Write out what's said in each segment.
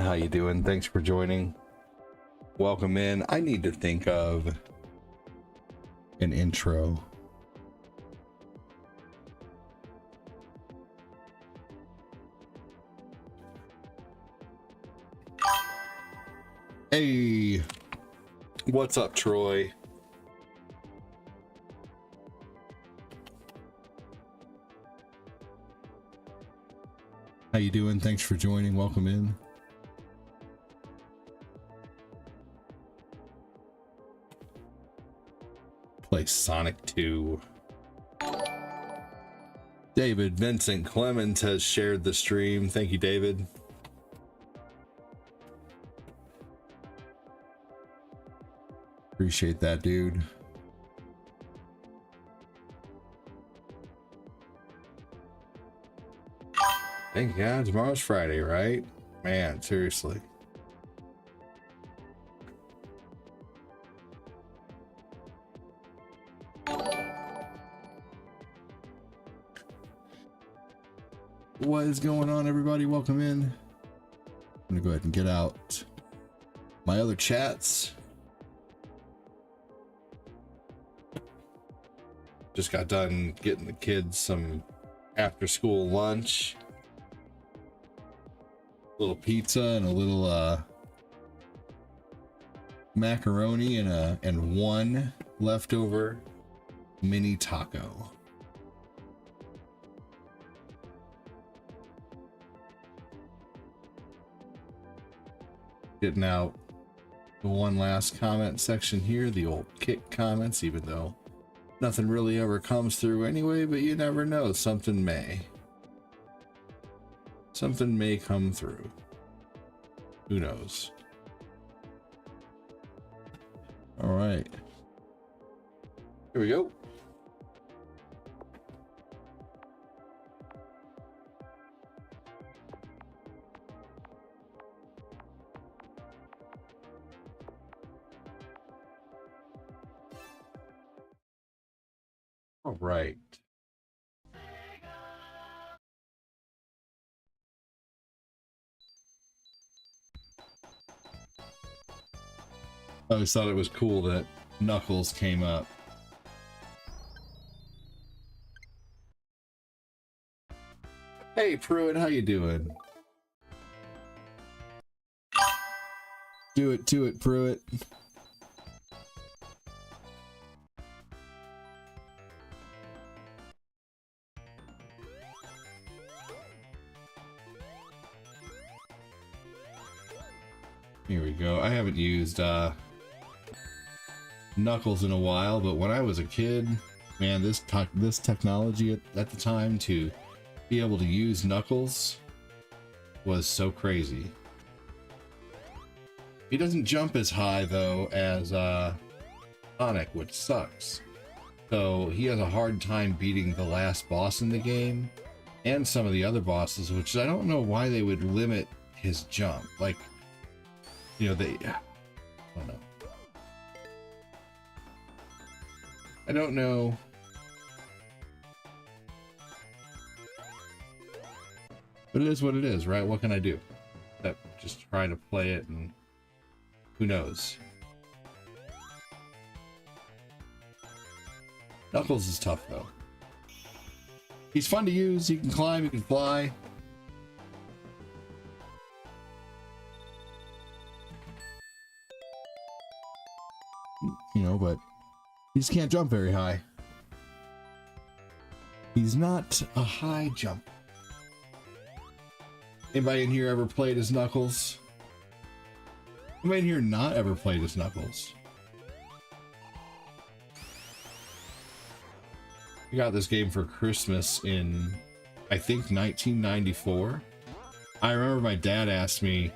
how you doing? Thanks for joining. Welcome in. I need to think of an intro. Hey, what's up, Troy? How you doing? Thanks for joining. Welcome in. Play Sonic 2. David Vincent Clemens has shared the stream. Thank you, David. Appreciate that, dude. Thank God tomorrow's Friday, right? Man, seriously. What is going on, everybody? Welcome in. I'm gonna go ahead and get out my other chats. Just got done getting the kids some after school lunch. A little pizza and a little macaroni and one leftover mini taco. Getting out the one last comment section here, the old kick comments, even though nothing really ever comes through anyway, but you never know, something may come through. Who knows? All right, here we go. All right. I always thought it was cool that Knuckles came up. Hey Pruitt, how you doing? Do it to it, Pruitt. Here we go. I haven't used Knuckles in a while, but when I was a kid, man, this technology at the time to be able to use Knuckles was so crazy. He doesn't jump as high though as Sonic, which sucks. So he has a hard time beating the last boss in the game and some of the other bosses, which I don't know why they would limit his jump. Like, you know, I don't know. But it is what it is, right? What can I do? Just try to play it, and who knows? Knuckles is tough though. He's fun to use. He can climb, he can fly. You know, but he just can't jump very high. He's not a high jump. Anybody in here ever played as Knuckles? Anybody in here not ever played as Knuckles? I got this game for Christmas in, I think, 1994. I remember my dad asked me,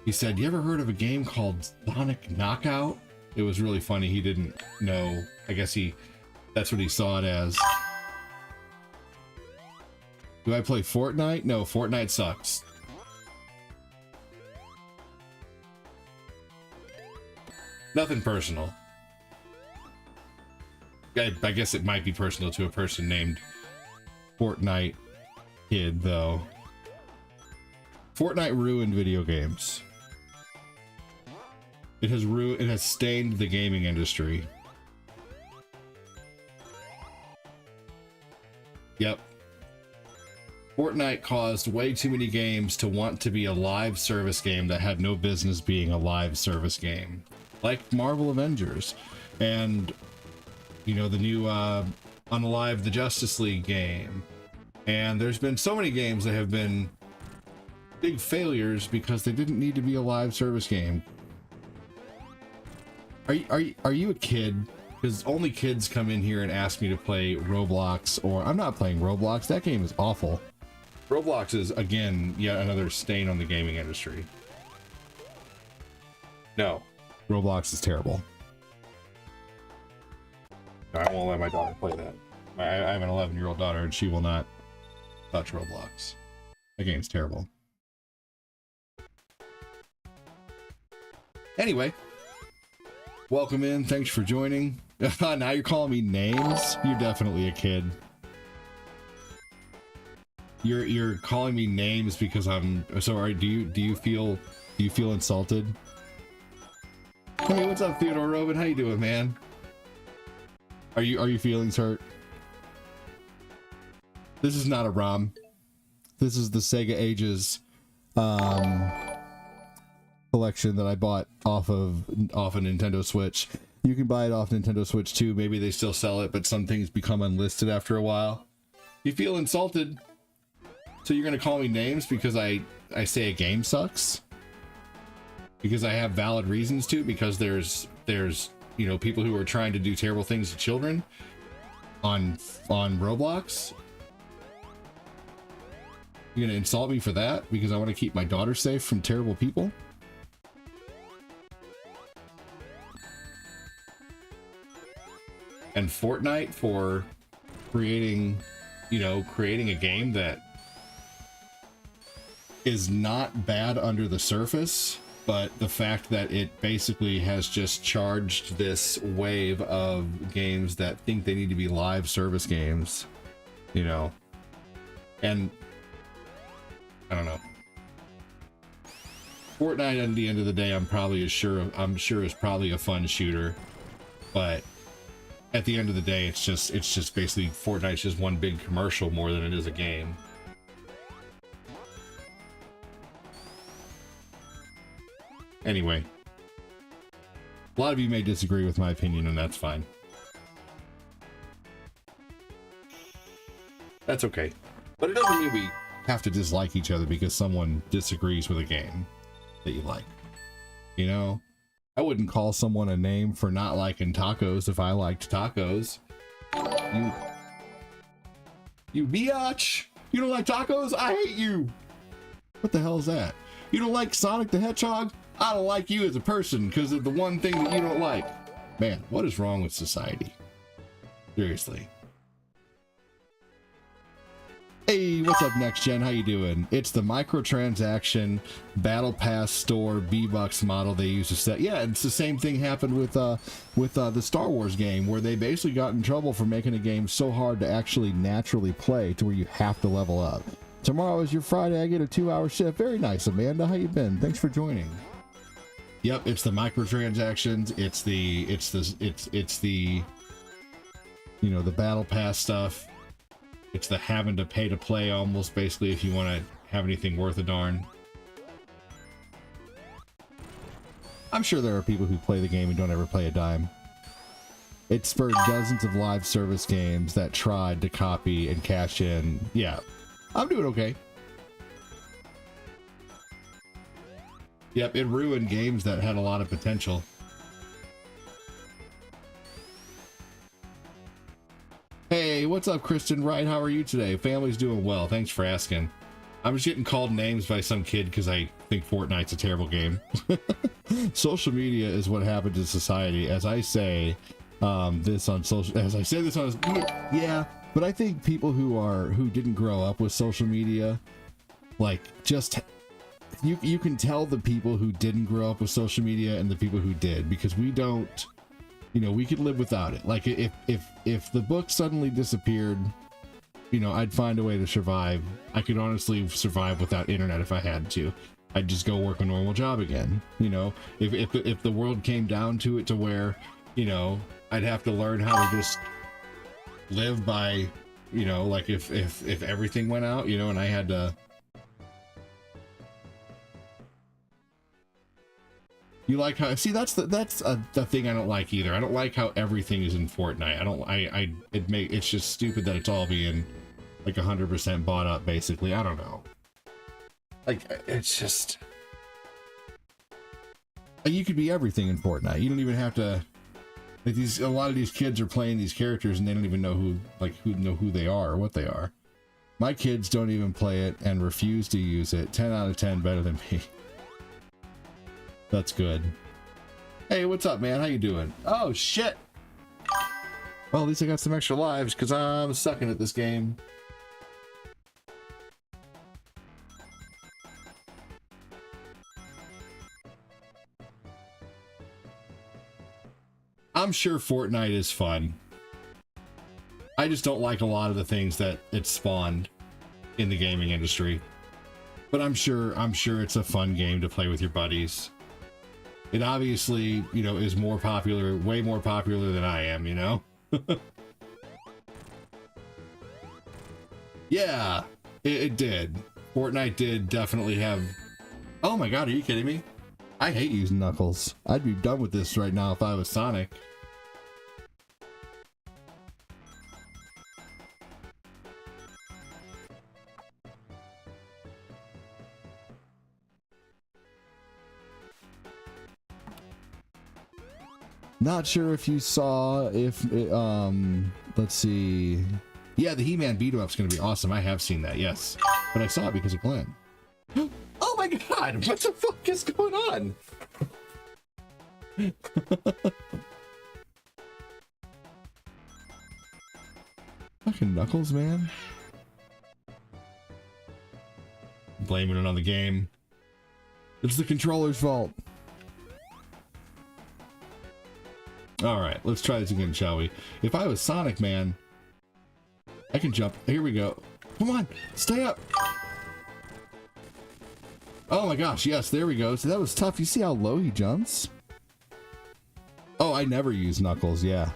he said, "You ever heard of a game called Sonic Knockout?" It was really funny. He didn't know. I guess that's what he saw it as. Do I play Fortnite? No, Fortnite sucks. Nothing personal. I guess it might be personal to a person named Fortnite Kid, though. Fortnite ruined video games. It has stained the gaming industry. Yep. Fortnite caused way too many games to want to be a live service game that had no business being a live service game. Like Marvel Avengers and, you know, the new Unalive the Justice League game. And there's been so many games that have been big failures because they didn't need to be a live service game. Are you a kid? Because only kids come in here and ask me to play Roblox, or I'm not playing Roblox. That game is awful. Roblox is, again, yet another stain on the gaming industry. No, Roblox is terrible. I won't let my daughter play that. I have an 11-year-old daughter, and she will not touch Roblox. That game's terrible. Anyway, welcome in. Thanks for joining. Now you're calling me names? You're definitely a kid. You're calling me names because I'm sorry. Do you feel insulted? Hey, what's up, Theodore Robin? How you doing, man? Are you feelings hurt? This is not a ROM. This is the Sega Ages collection that I bought off a Nintendo Switch. You can buy it off Nintendo Switch too. Maybe they still sell it, but some things become unlisted after a while. You feel insulted? So you're gonna call me names because I say a game sucks? Because I have valid reasons to? Because there's you know, people who are trying to do terrible things to children on Roblox? You're gonna insult me for that because I want to keep my daughter safe from terrible people? And Fortnite for creating a game that is not bad under the surface, but the fact that it basically has just charged this wave of games that think they need to be live service games, you know, and I don't know. Fortnite at the end of the day, I'm sure is probably a fun shooter, but at the end of the day, it's just basically Fortnite's just one big commercial more than it is a game. Anyway, a lot of you may disagree with my opinion, and that's fine. That's okay. But it doesn't mean we have to dislike each other because someone disagrees with a game that you like. You know? I wouldn't call someone a name for not liking tacos if I liked tacos. You biatch! You don't like tacos? I hate you! What the hell is that? You don't like Sonic the Hedgehog? I don't like you as a person because of the one thing that you don't like. Man, what is wrong with society? Seriously. Hey, what's up, Next Gen? How you doing? It's the microtransaction Battle Pass store V-Bucks model they use to set. Yeah, it's the same thing happened with the Star Wars game, where they basically got in trouble for making a game so hard to actually naturally play to where you have to level up. Tomorrow is your Friday. I get a 2-hour shift. Very nice, Amanda. How you been? Thanks for joining. Yep, it's the microtransactions. It's the you know, the Battle Pass stuff. It's the having to pay to play almost, basically, if you want to have anything worth a darn. I'm sure there are people who play the game and don't ever play a dime. It's for dozens of live service games that tried to copy and cash in. Yeah, I'm doing okay. Yep, it ruined games that had a lot of potential. Hey, what's up, Kristen Wright? How are you today? Family's doing well. Thanks for asking. I'm just getting called names by some kid because I think Fortnite's a terrible game. Social media is what happened to society. As I say this on social, yeah, but I think people who didn't grow up with social media, like, just you can tell the people who didn't grow up with social media and the people who did, because we don't. You know, we could live without it. Like, if the book suddenly disappeared, you know, I'd find a way to survive. I could honestly survive without internet if I had to. I'd just go work a normal job again. You know, if the world came down to it to where, you know, I'd have to learn how to just live by, you know, like if everything went out, you know, and I had to. You like how, see, that's the thing I don't like either. I don't like how everything is in Fortnite. It's just stupid that it's all being like 100% bought up, basically. I don't know. Like, it's just, like, you could be everything in Fortnite. You don't even have to, like, a lot of these kids are playing these characters and they don't even know who they are or what they are. My kids don't even play it and refuse to use it. 10 out of 10 better than me. That's good. Hey, what's up, man? How you doing? Oh, shit! Well, at least I got some extra lives, because I'm sucking at this game. I'm sure Fortnite is fun. I just don't like a lot of the things that it spawned in the gaming industry. But I'm sure it's a fun game to play with your buddies. It obviously, you know, is more popular, way more popular than I am, you know? Yeah, it did. Fortnite did definitely have... Oh my god, are you kidding me? I hate using Knuckles. I'd be done with this right now if I was Sonic. Not sure if you saw, let's see. Yeah, the He-Man beat-em-up's gonna be awesome. I have seen that, yes. But I saw it because of Glenn. Oh my god, what the fuck is going on? Fucking Knuckles, man. Blaming it on the game. It's the controller's fault. Alright, let's try this again, shall we? If I was Sonic, man, I can jump. Here we go. Come on, stay up. Oh my gosh, yes, there we go. So that was tough. You see how low he jumps? Oh, I never use Knuckles, yeah.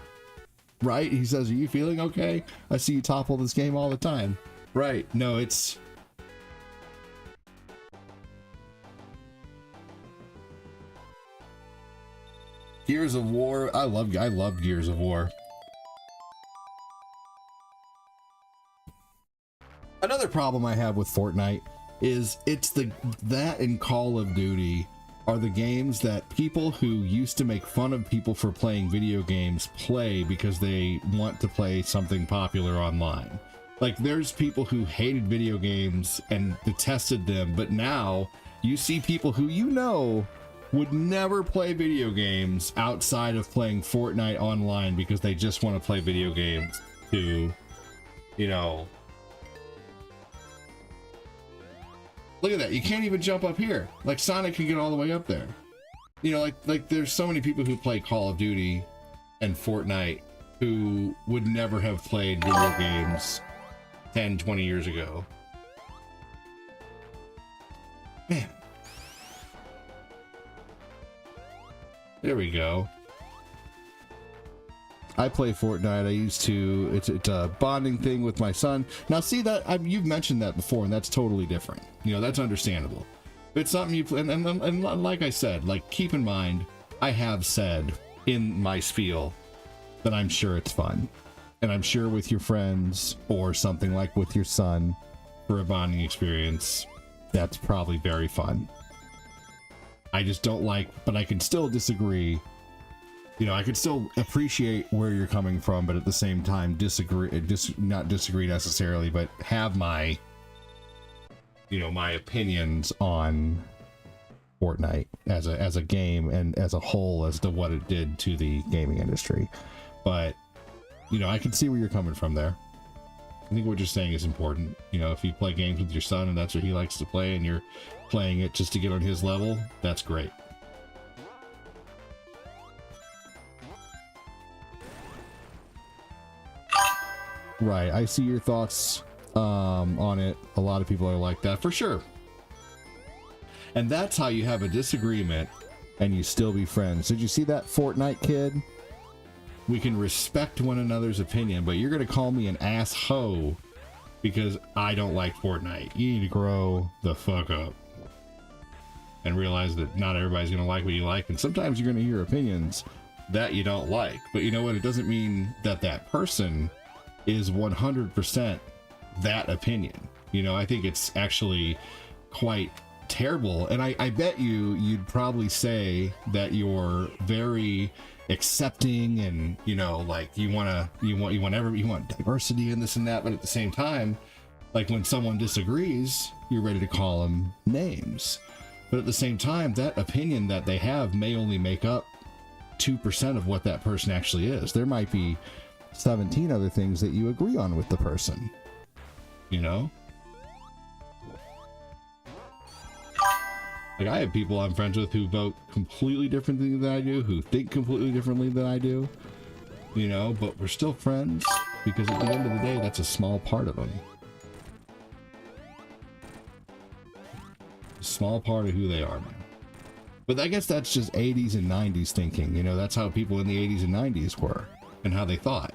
Right? He says, are you feeling okay? I see you topple this game all the time. Right, no, it's... Gears of War, I love Gears of War. Another problem I have with Fortnite is that and Call of Duty are the games that people who used to make fun of people for playing video games play because they want to play something popular online. Like, there's people who hated video games and detested them, but now you see people who you know would never play video games outside of playing Fortnite online because they just want to play video games to, you know... Look at that, you can't even jump up here. Like, Sonic can get all the way up there. You know, like there's so many people who play Call of Duty and Fortnite who would never have played video games 10, 20 years ago. Man. There we go. I play Fortnite. I used to. It's a bonding thing with my son. Now, see that you've mentioned that before, and that's totally different. You know, that's understandable. But it's something you play, and like I said, like, keep in mind, I have said in my spiel that I'm sure it's fun, and I'm sure with your friends or something like with your son for a bonding experience, that's probably very fun. I just don't like, but I can still disagree. You know, I could still appreciate where you're coming from, but at the same time not disagree necessarily, but have my, you know, my opinions on Fortnite as a game and as a whole as to what it did to the gaming industry. But, you know, I can see where you're coming from there. I think what you're saying is important. You know, if you play games with your son and that's what he likes to play and you're playing it just to get on his level, that's great. Right, I see your thoughts on it. A lot of people are like that for sure. And that's how you have a disagreement and you still be friends. Did you see that Fortnite kid? We can respect one another's opinion, but you're going to call me an asshole because I don't like Fortnite. You need to grow the fuck up and realize that not everybody's going to like what you like. And sometimes you're going to hear opinions that you don't like. But you know what? It doesn't mean that that person is 100% that opinion. You know, I think it's actually quite terrible. And I bet you'd probably say that you're very accepting and, you know, like you want diversity and this and that, but at the same time, like when someone disagrees, you're ready to call them names. But at the same time, that opinion that they have may only make up 2% of what that person actually is. There might be 17 other things that you agree on with the person, you know? Like, I have people I'm friends with who vote completely differently than I do, who think completely differently than I do, you know, but we're still friends because at the end of the day, that's a small part of them. A small part of who they are, man. But I guess that's just 80s and 90s thinking, you know, that's how people in the 80s and 90s were and how they thought.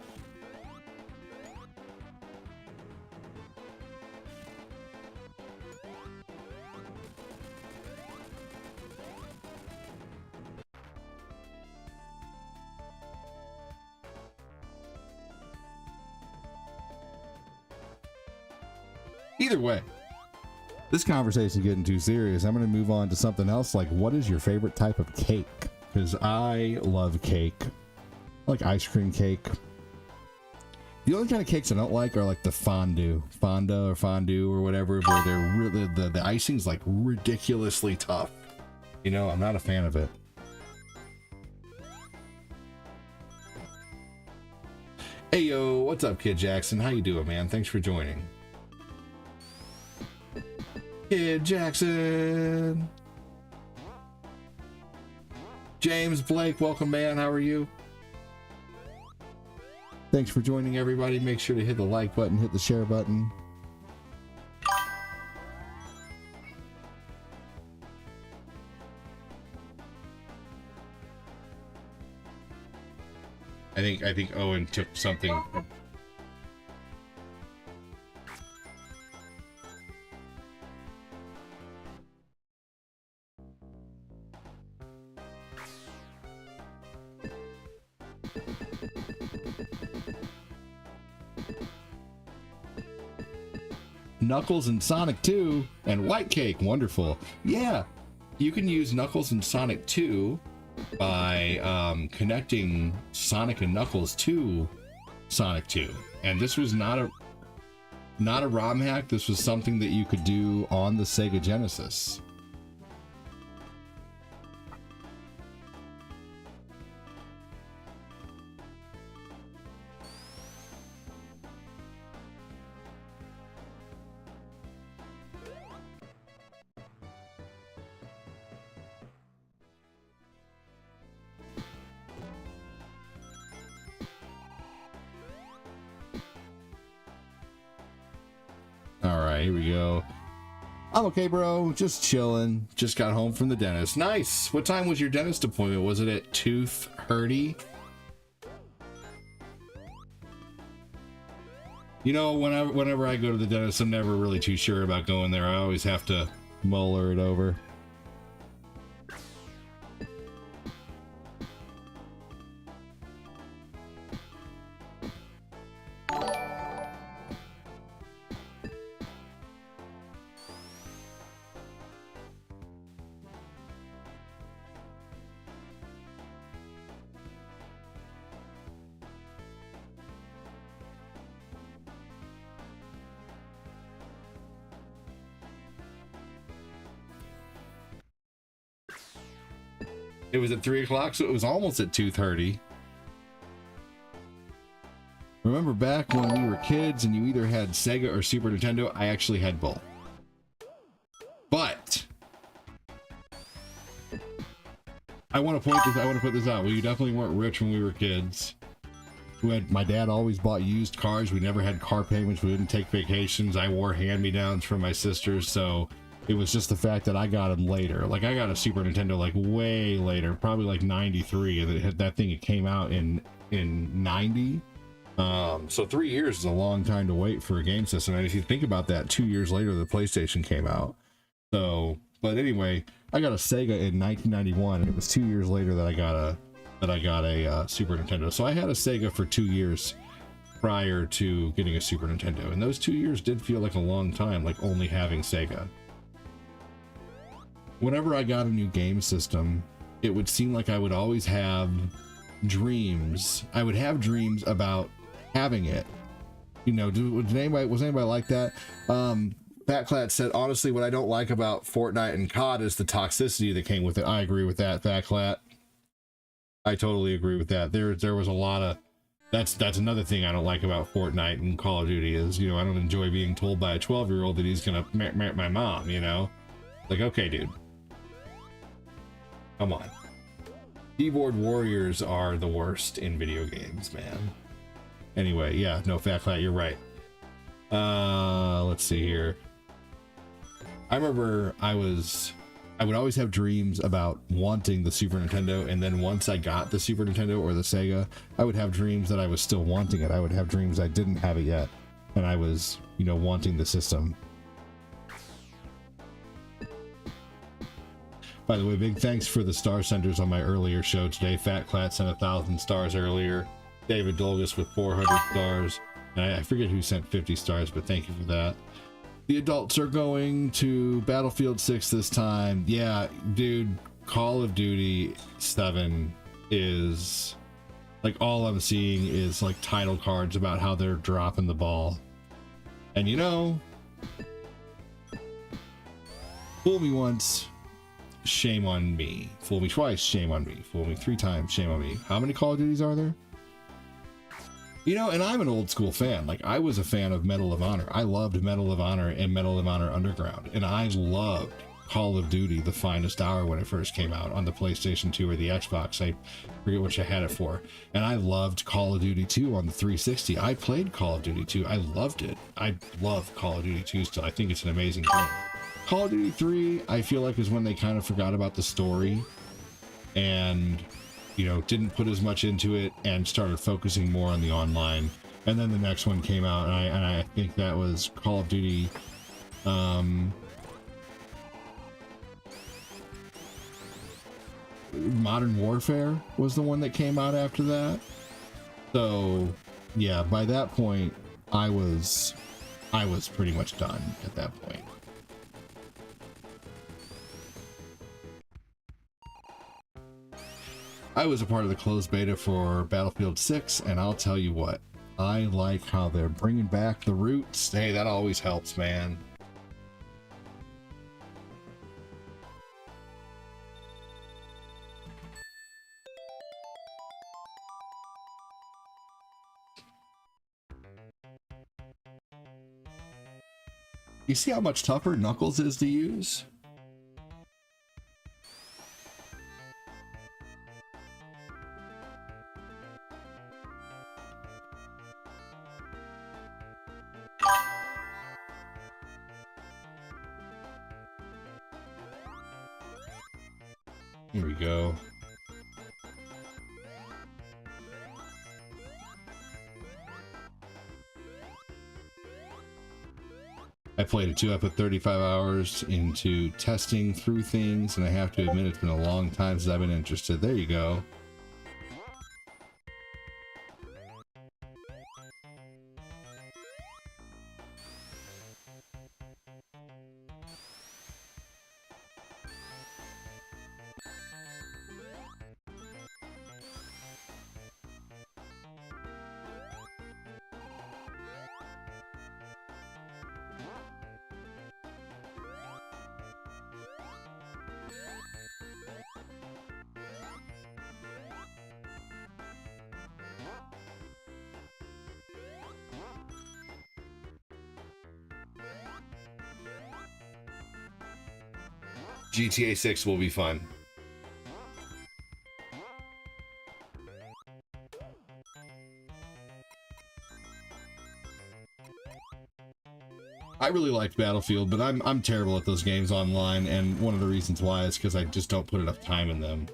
Either way, this conversation is getting too serious. I'm going to move on to something else. Like, what is your favorite type of cake? Because I love cake. I like ice cream cake. The only kind of cakes I don't like are like the fondue or whatever, where they're really the icing's like ridiculously tough. You know, I'm not a fan of it. Hey yo, what's up, Kid Jackson? How you doing, man? Thanks for joining. Kid Jackson. James Blake, welcome, man. How are you? Thanks for joining, everybody. Make sure to hit the like button, hit the share button. I think Owen took something. Knuckles and Sonic 2 and White Cake. Wonderful. Yeah, you can use Knuckles and Sonic 2 by connecting Sonic and Knuckles to Sonic 2. And this was not a ROM hack. This was something that you could do on the Sega Genesis. Here we go. I'm okay, bro. Just chilling. Just got home from the dentist. Nice. What time was your dentist appointment? Was it at 2:30? You know, whenever I go to the dentist, I'm never really too sure about going there. I always have to muller it over. It was at 3 o'clock, so it was almost at 2:30. Remember back when we were kids and you either had Sega or Super Nintendo? I actually had both. But I want to put this out. Well, you definitely weren't rich when we were kids. My dad always bought used cars. We never had car payments. We didn't take vacations. I wore hand-me-downs from my sisters, so it was just the fact that I got them later. Like, I got a Super Nintendo like way later, probably like 93, and that thing, it came out in 90. So 3 years is a long time to wait for a game system, and if you think about that, 2 years later the PlayStation came out. So, but anyway, I got a Sega in 1991, and it was 2 years later that I got a Super Nintendo. So I had a Sega for 2 years prior to getting a Super Nintendo, and those 2 years did feel like a long time, like only having Sega. Whenever I got a new game system, it would seem like I would always have dreams. I would have dreams about having it. You know, was anybody like that? Fatclat said, honestly, what I don't like about Fortnite and COD is the toxicity that came with it. I agree with that, Fatclat. I totally agree with that. There was a lot of, that's another thing I don't like about Fortnite and Call of Duty is, you know, I don't enjoy being told by a 12-year-old that he's gonna marry my mom, you know? Like, okay, dude. Come on. Keyboard warriors are the worst in video games, man. Anyway, yeah, no, Fatclat, you're right. Let's see here. I remember I would always have dreams about wanting the Super Nintendo, and then once I got the Super Nintendo or the Sega, I would have dreams that I was still wanting it. I would have dreams I didn't have it yet, and I was, you know, wanting the system. By the way, big thanks for the star senders on my earlier show today. Fatclat sent 1,000 stars earlier. David Dolgus with 400 stars. And I forget who sent 50 stars, but thank you for that. The adults are going to Battlefield 6 this time. Yeah, dude, Call of Duty 7 is like, all I'm seeing is like title cards about how they're dropping the ball. And you know, fool me once, shame on me. Fool me twice, shame on me. Fool me 3 times, shame on me. How many Call of Duties are there? You know, and I'm an old school fan. Like, I was a fan of Medal of Honor. I loved Medal of Honor and Medal of Honor Underground. And I loved Call of Duty The Finest Hour when it first came out on the PlayStation 2 or the Xbox. I forget which I had it for. And I loved Call of Duty 2 on the 360. I played Call of Duty 2. I loved it. I love Call of Duty 2 still. I think it's an amazing game. Call of Duty 3, I feel like, is when they kind of forgot about the story and, you know, didn't put as much into it and started focusing more on the online. And then the next one came out, and I think that was Call of Duty Modern Warfare was the one that came out after that. So yeah, by that point I was pretty much done at that point. I was a part of the closed beta for Battlefield 6, and I'll tell you what, I like how they're bringing back the roots. Hey, that always helps, man. You see how much tougher Knuckles is to use? Here we go. I played it too. I put 35 hours into testing through things, and I have to admit it's been a long time since I've been interested. There you go. GTA 6 will be fun. I really liked Battlefield, but I'm terrible at those games online, and one of the reasons why is because I just don't put enough time in them.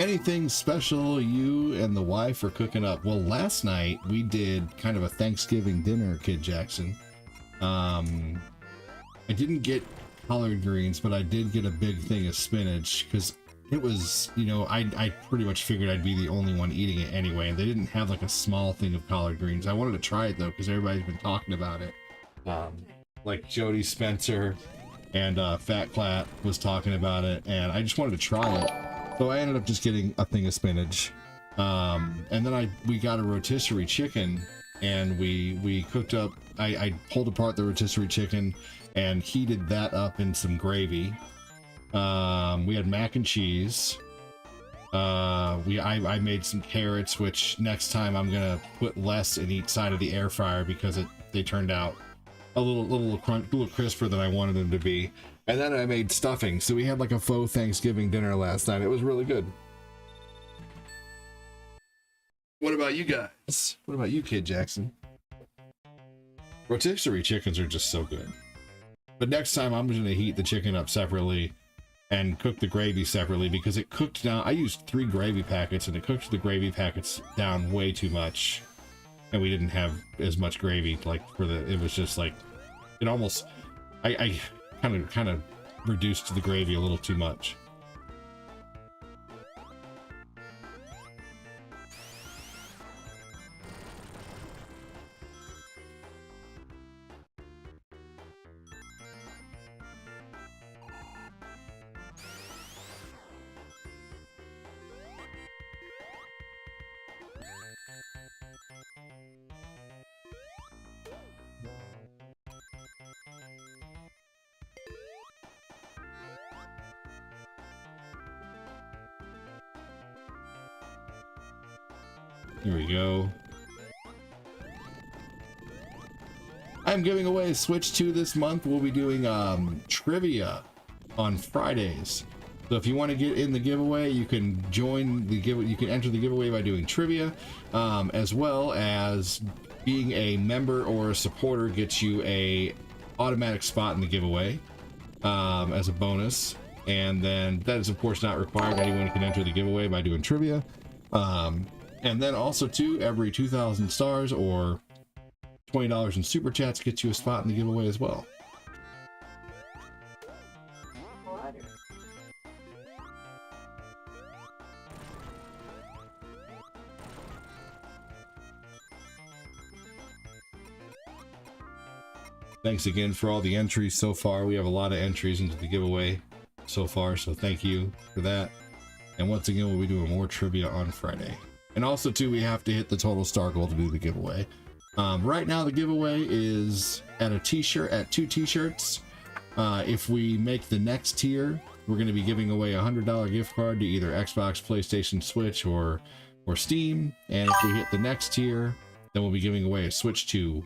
Anything special you and the wife are cooking up? Well, last night we did kind of a Thanksgiving dinner, Kid Jackson. I didn't get collard greens, but I did get a big thing of spinach because it was, you know, I pretty much figured I'd be the only one eating it anyway, and they didn't have like a small thing of collard greens. I wanted to try it though because everybody's been talking about it. Like Jody Spencer and Fat Clat was talking about it, and I just wanted to try it. So I ended up just getting a thing of spinach, and then we got a rotisserie chicken, and we cooked up. I pulled apart the rotisserie chicken and heated that up in some gravy. We had mac and cheese. I made some carrots, which next time I'm gonna put less in each side of the air fryer because they turned out a little crisper than I wanted them to be. And then I made stuffing, so we had like a faux Thanksgiving dinner last night. It was really good. What about you guys? What about you, Kid Jackson? Rotisserie chickens are just so good. But next time I'm going to heat the chicken up separately and cook the gravy separately because it cooked down. I used 3 gravy packets and it cooked the gravy packets down way too much. And we didn't have as much gravy it was just like, it almost, I kind of reduced the gravy a little too much. Here we go. I'm giving away a Switch 2 this month. We'll be doing trivia on Fridays. So if you want to get in the giveaway, you can join the giveaway. You can enter the giveaway by doing trivia, as well as being a member or a supporter gets you a automatic spot in the giveaway as a bonus. And then that is of course not required. Anyone can enter the giveaway by doing trivia. And then also too, every 2,000 stars or $20 in super chats gets you a spot in the giveaway as well. Thanks again for all the entries so far. We have a lot of entries into the giveaway so far, so thank you for that. And once again, we'll be doing more trivia on Friday. And also too, we have to hit the total star goal to do the giveaway. Right now the giveaway is at a t-shirt, at 2 t-shirts. If we make the next tier, we're going to be giving away a $100 gift card to either Xbox, PlayStation, Switch, or Steam. And if we hit the next tier, then we'll be giving away a Switch 2.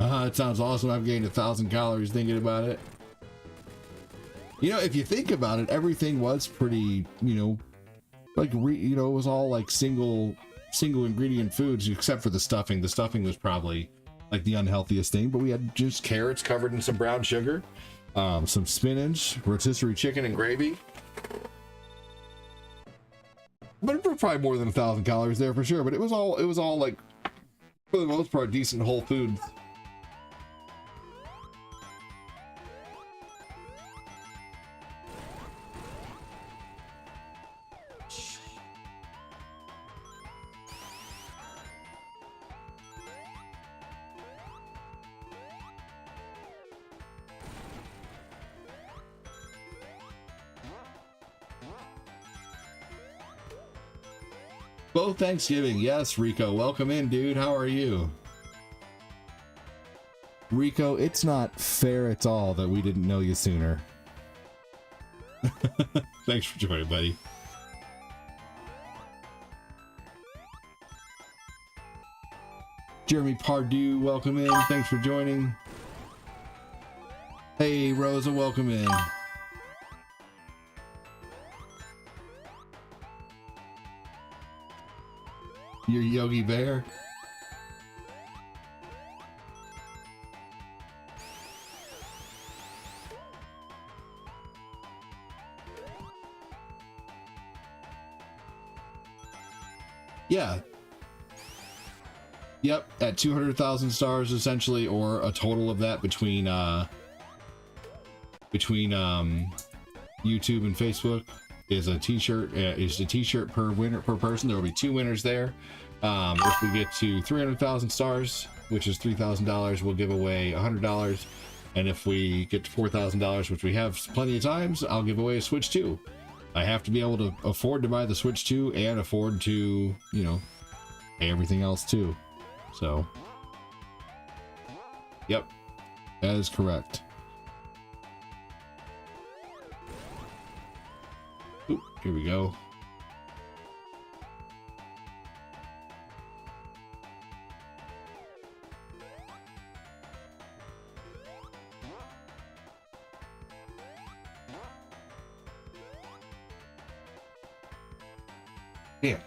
It sounds awesome. I've gained 1,000 calories thinking about it. You know, if you think about it, everything was pretty, you know, like it was all like single ingredient foods except for the stuffing. The stuffing was probably like the unhealthiest thing, but we had just carrots covered in some brown sugar, some spinach, rotisserie chicken, and gravy. But it was probably more than 1,000 calories there for sure. But it was all like, for the most part, decent whole foods. Both Thanksgiving. Yes, Rico. Welcome in, dude. How are you? Rico, it's not fair at all that we didn't know you sooner. Thanks for joining, buddy. Jeremy Pardue, welcome in. Thanks for joining. Hey, Rosa, welcome in. Your Yogi Bear. Yeah. Yep, at 200,000 stars essentially, or a total of that between YouTube and Facebook is a t-shirt per winner per person. There will be 2 winners there. If we get to 300,000 stars, which is $3,000, we'll give away $100. And if we get to $4,000, which we have plenty of times, I'll give away a Switch 2. I have to be able to afford to buy the Switch 2 and afford to, you know, pay everything else too. So, yep, that is correct. Oop, here we go. Damn.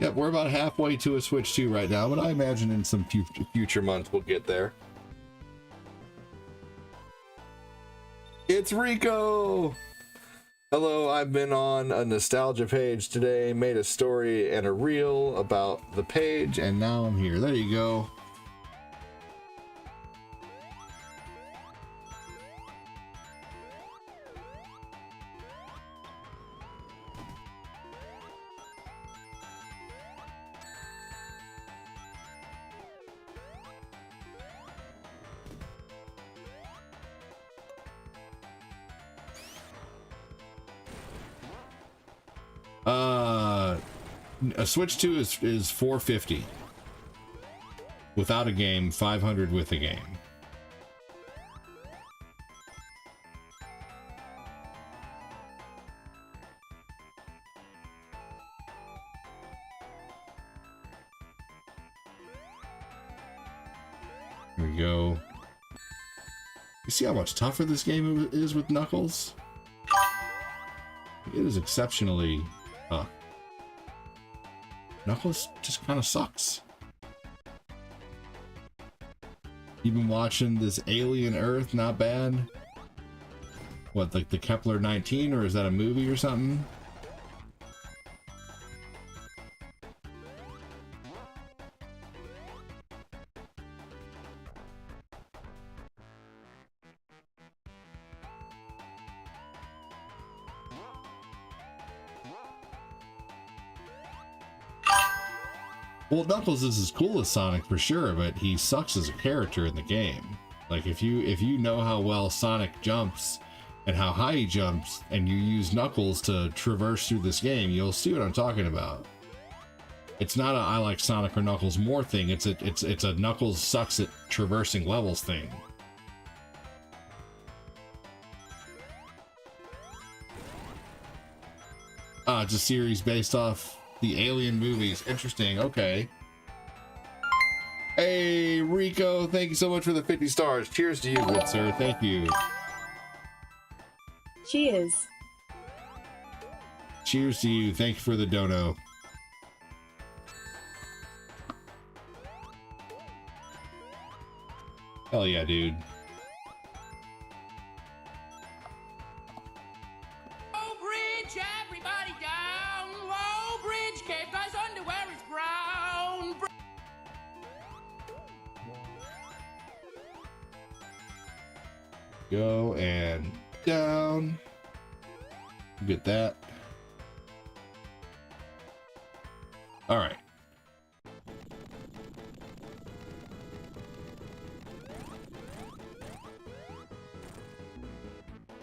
Yep, we're about halfway to a Switch 2 right now, but I imagine in some future months we'll get there. It's Rico! Hello, I've been on a nostalgia page today, made a story and a reel about the page, and now I'm here. There you go. A Switch 2 is $450 without a game, $500 with a game. Here we go. You see how much tougher this game is with Knuckles? It is exceptionally tough. Knuckles just kind of sucks. You've been watching this Alien Earth, not bad. What, like the Kepler 19, or is that a movie or something? Well, Knuckles is as cool as Sonic for sure, but he sucks as a character in the game. Like if you know how well Sonic jumps and how high he jumps, and you use Knuckles to traverse through this game, you'll see what I'm talking about. It's not a I like Sonic or Knuckles more thing. It's a Knuckles sucks at traversing levels thing. It's a series based off the Alien movies. Interesting. Okay. Hey, Rico, thank you so much for the 50 stars. Cheers to you, good sir. Thank you. Cheers. Cheers to you. Thank you for the dono. Hell yeah, dude. Go and down. Get that. All right.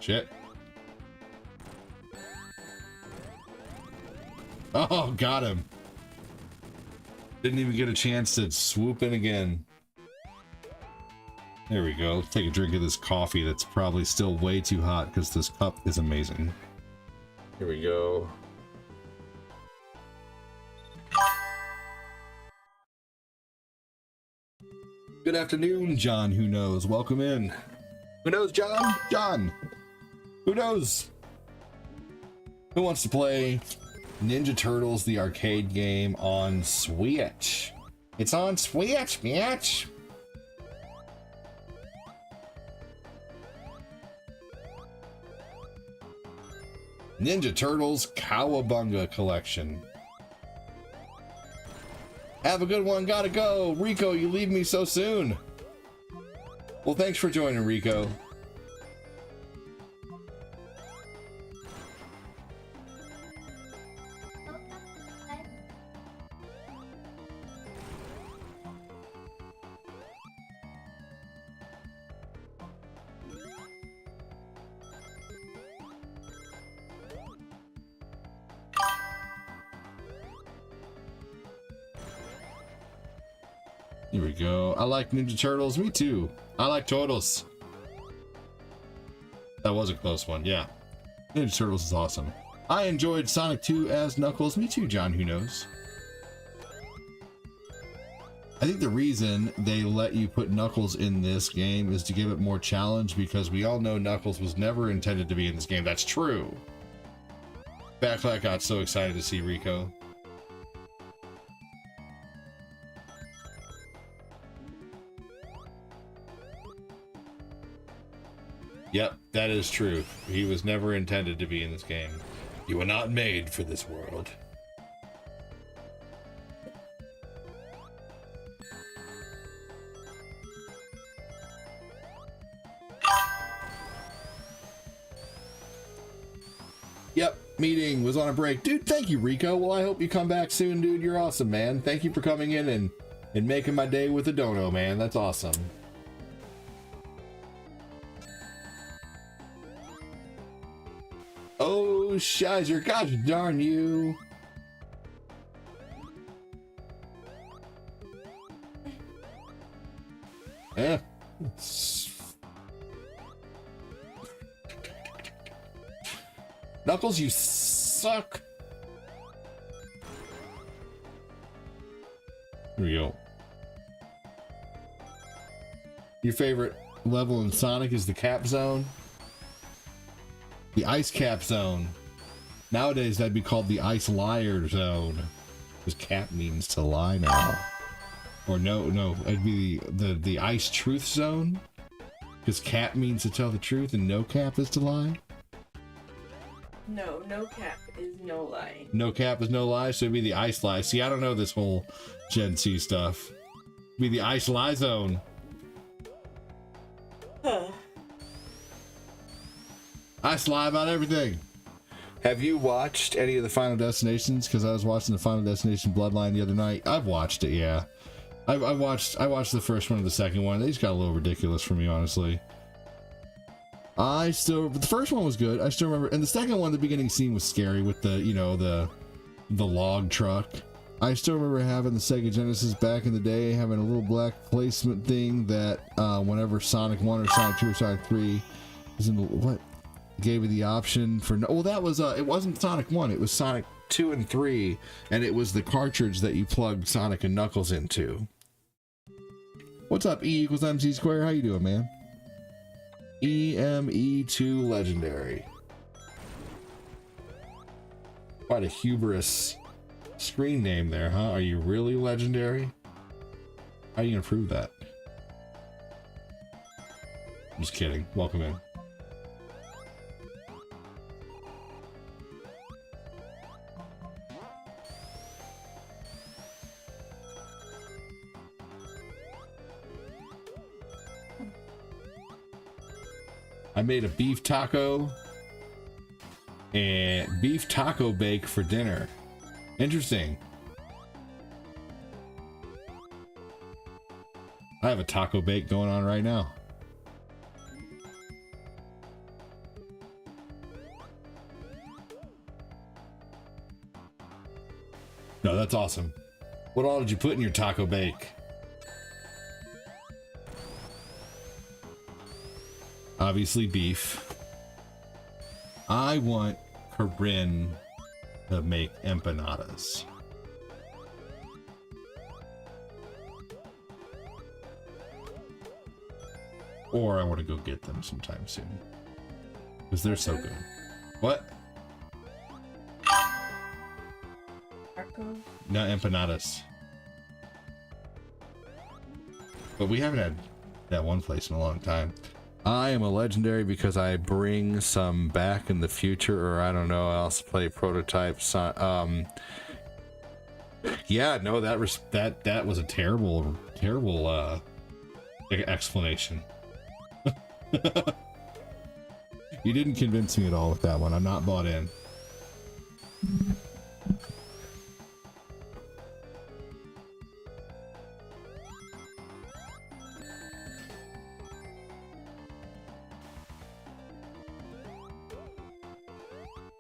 Shit. Oh, got him. Didn't even get a chance to swoop in again. There we go. Let's take a drink of this coffee that's probably still way too hot because this cup is amazing. Here we go. Good afternoon, John. Who knows? Welcome in. Who knows, John? John. Who knows? Who wants to play Ninja Turtles, the arcade game on Switch? It's on Switch, bitch. Ninja Turtles Cowabunga Collection. Have a good one. Gotta go. Rico, you leave me so soon. Well, thanks for joining, Rico. Here we go. I like Ninja Turtles. Me too. I like Turtles. That was a close one. Yeah. Ninja Turtles is awesome. I enjoyed Sonic 2 as Knuckles. Me too, John. Who knows? I think the reason they let you put Knuckles in this game is to give it more challenge, because we all know Knuckles was never intended to be in this game. That's true. Backlight got so excited to see Rico. Yep, that is true. He was never intended to be in this game. You were not made for this world. Yep, meeting was on a break. Dude, thank you, Rico. Well, I hope you come back soon, dude. You're awesome, man. Thank you for coming in and making my day with a dono, man. That's awesome. Oh, Shizer, gosh darn you. Eh. Knuckles, you suck. Here we go. Your favorite level in Sonic is the Cap Zone? The Ice Cap Zone. Nowadays, that'd be called the Ice Liar Zone, because cap means to lie now. Or no, it'd be the Ice Truth Zone, because cap means to tell the truth and no cap is to lie. No cap is no lie. No cap is no lie, so it'd be the Ice Lie. See, I don't know this whole Gen C stuff. It'd be the Ice Lie Zone. I lie about everything. Have you watched any of the Final Destinations? Because I was watching the Final Destination Bloodline the other night. I've watched it, yeah. I watched the first one and the second one. They just got a little ridiculous for me, honestly. The first one was good. I still remember, and the second one, the beginning scene was scary with the, you know, the log truck. I still remember having the Sega Genesis back in the day, having a little black placement thing that whenever Sonic 1 or Sonic 2 or Sonic 3 was in the, what? Gave you the option for that was it wasn't Sonic 1, it was Sonic 2 and 3, and it was the cartridge that you plugged Sonic and Knuckles into. What's up, E equals MC square? How you doing, man? EME2 Legendary. Quite a hubris screen name there, huh? Are you really legendary? How are you gonna prove that? I'm just kidding. Welcome in. I made a beef taco and beef taco bake for dinner. Interesting. I have a taco bake going on right now. No, that's awesome. What all did you put in your taco bake? Obviously beef. I want Corinne to make empanadas. Or I want to go get them sometime soon. Because they're so good. What? Tacos? No, empanadas. But we haven't had that one place in a long time. I am a legendary because I bring some back in the future, or I don't know, I also play prototypes. Yeah, no, that was a terrible explanation. You didn't convince me at all with that one. I'm not bought in.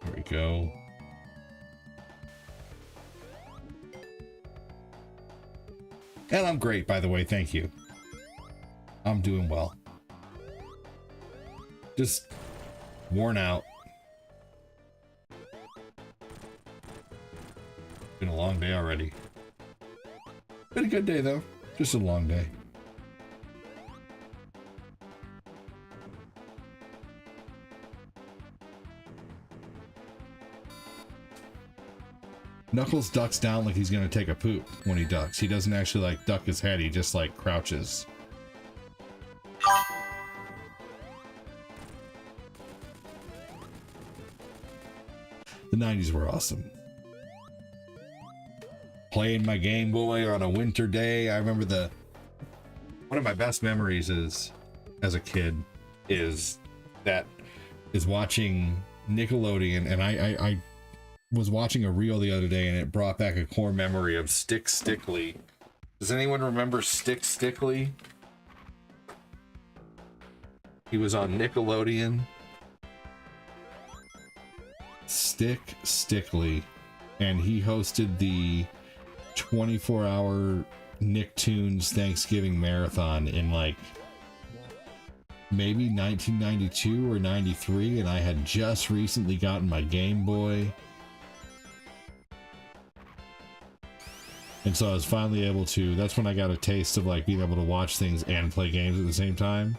There we go. And I'm great, by the way. Thank you. I'm doing well. Just worn out. Been a long day already. Been a good day though. Just a long day. Knuckles ducks down like he's gonna take a poop when he ducks. He doesn't actually like duck his head, he just like crouches. The 90s were awesome. Playing my Game Boy on a winter day. I remember one of my best memories is as a kid is watching Nickelodeon, and I was watching a reel the other day and it brought back a core memory of Stick Stickly. Does anyone remember Stick Stickly? He was on Nickelodeon. Stick Stickly, and he hosted the 24-hour Nicktoons Thanksgiving marathon in like maybe 1992 or 93, and I had just recently gotten my Game Boy, and so I was finally able to. That's when I got a taste of like being able to watch things and play games at the same time.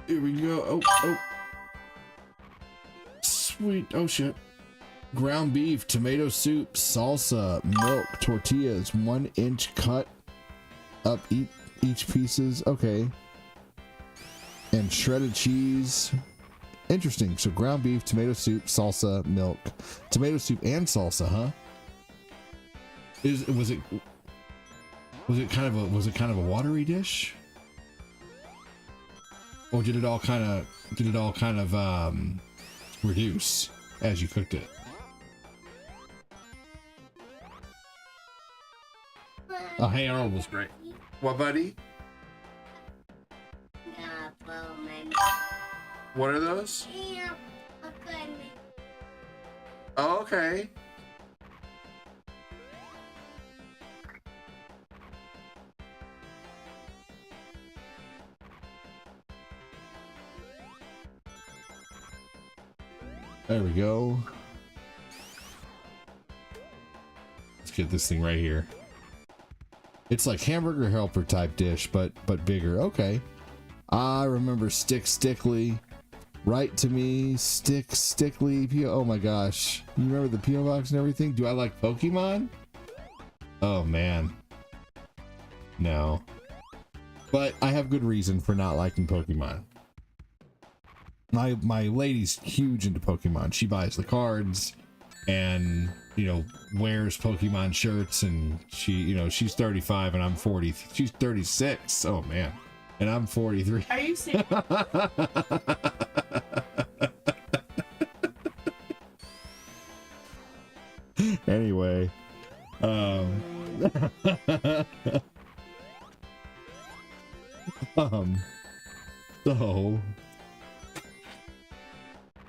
Here we go. Oh. Sweet. Oh, shit. Ground beef, tomato soup, salsa, milk, tortillas, 1 inch cut up each pieces. Okay. And shredded cheese. Interesting. So ground beef, tomato soup, salsa, milk. Tomato soup and salsa, huh? Was it kind of a watery dish? Or did it all kind of reduce as you cooked it? Oh, Hey Arnold was great. What, buddy? What are those? Oh, okay. There we go. Let's get this thing right here. It's like hamburger helper type dish, but bigger. Okay. I remember Stick Stickly. Write to me, Stick Stickly. Oh my gosh. You remember the P.O. box and everything? Do I like Pokemon? Oh man. No. But I have good reason for not liking Pokemon. My lady's huge into Pokemon. She buys the cards and, you know, wears Pokemon shirts, and she's 35 and I'm 40. She's 36. Oh man. And I'm 43. Are you serious? Anyway, Um, um, so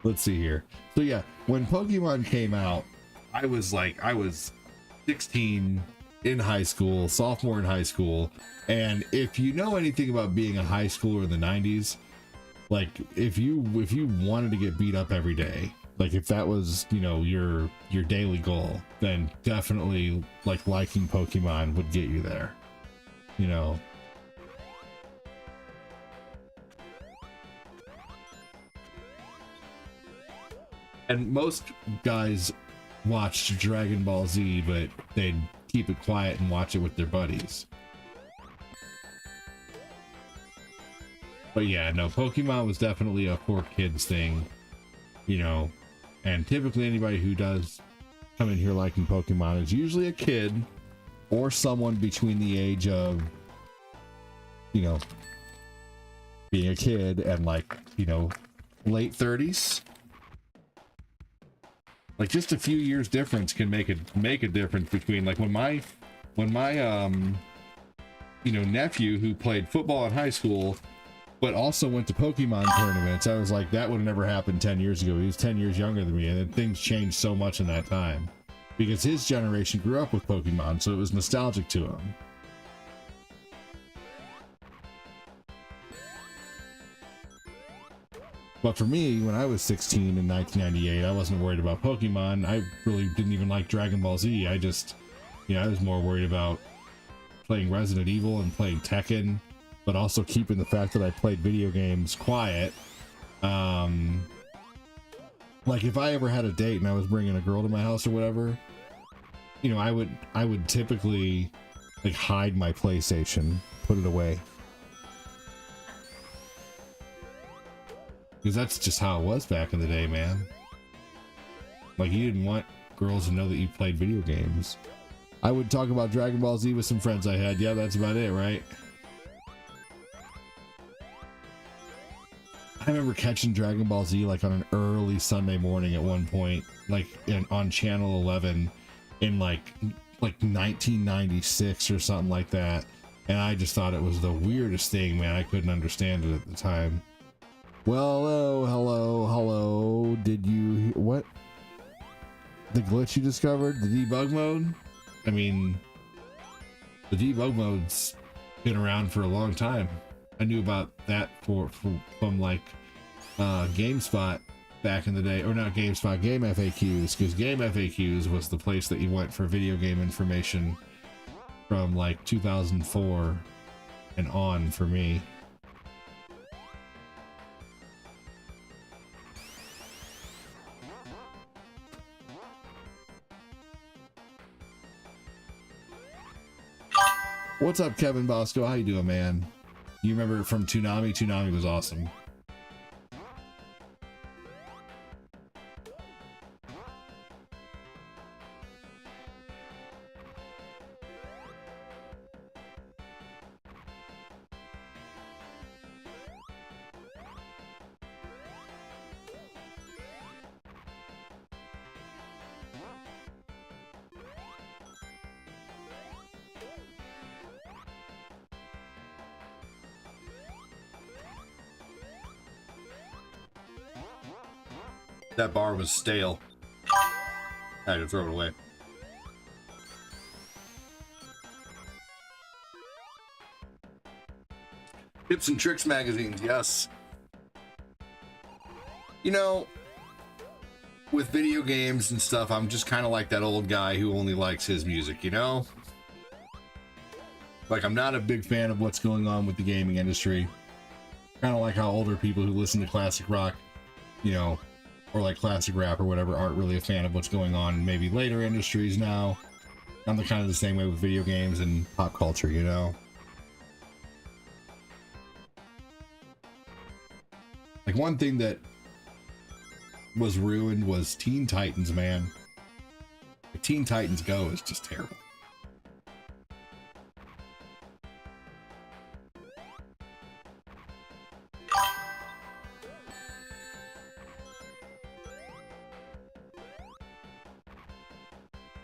let's see here. So yeah, when Pokemon came out, I was 16 in high school, sophomore in high school. And if you know anything about being a high schooler in the 90s, like if you wanted to get beat up every day, like if that was, you know, your daily goal, then definitely like liking Pokemon would get you there, you know. And most guys watched Dragon Ball Z, but they'd keep it quiet and watch it with their buddies. But yeah, no, Pokemon was definitely a for kids thing, you know, and typically anybody who does come in here liking Pokemon is usually a kid or someone between the age of, you know, being a kid and like, you know, late 30s. Like just a few years difference can make a difference between like when my you know, nephew who played football in high school but also went to Pokemon tournaments. I was like, that would have never happened 10 years ago. He was 10 years younger than me, and then things changed so much in that time because his generation grew up with Pokemon, so it was nostalgic to him. But for me, when I was 16 in 1998, I wasn't worried about Pokemon. I really didn't even like Dragon Ball Z. I just, you know, I was more worried about playing Resident Evil and playing Tekken, but also keeping the fact that I played video games quiet. Like if I ever had a date and I was bringing a girl to my house or whatever, you know, I would typically like hide my PlayStation, put it away. Because that's just how it was back in the day, man. Like you didn't want girls to know that you played video games. I would talk about Dragon Ball Z with some friends I had. Yeah, that's about it, right? I remember catching Dragon Ball Z like on an early Sunday morning at one point, like on channel 11 in like 1996 or something like that. And I just thought it was the weirdest thing, man. I couldn't understand it at the time. Well, hello. Did you, what? The glitch you discovered? The debug mode? I mean, the debug mode's been around for a long time. I knew about that from like GameSpot back in the day, or not GameSpot, Game FAQs, because Game FAQs was the place that you went for video game information from like 2004 and on for me. What's up, Kevin Bosco? How you doing, man? You remember from Toonami? Toonami was awesome. That bar was stale. I had to throw it away. Tips and Tricks magazines, yes. You know, with video games and stuff, I'm just kind of like that old guy who only likes his music, you know? Like, I'm not a big fan of what's going on with the gaming industry. Kind of like how older people who listen to classic rock, you know, or like classic rap or whatever, aren't really a fan of what's going on in maybe later industries now. I'm kind of the same way with video games and pop culture, you know? Like one thing that was ruined was Teen Titans, man. Like, Teen Titans Go is just terrible.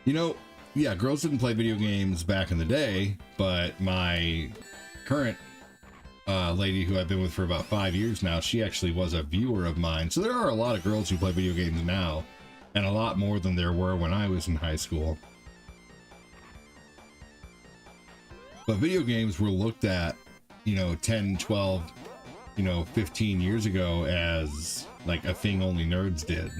You know, yeah, girls didn't play video games back in the day, but my current lady who I've been with for about 5 years now, she actually was a viewer of mine. So there are a lot of girls who play video games now, and a lot more than there were when I was in high school. But video games were looked at, 10, 12, 15 years ago as like a thing only nerds did.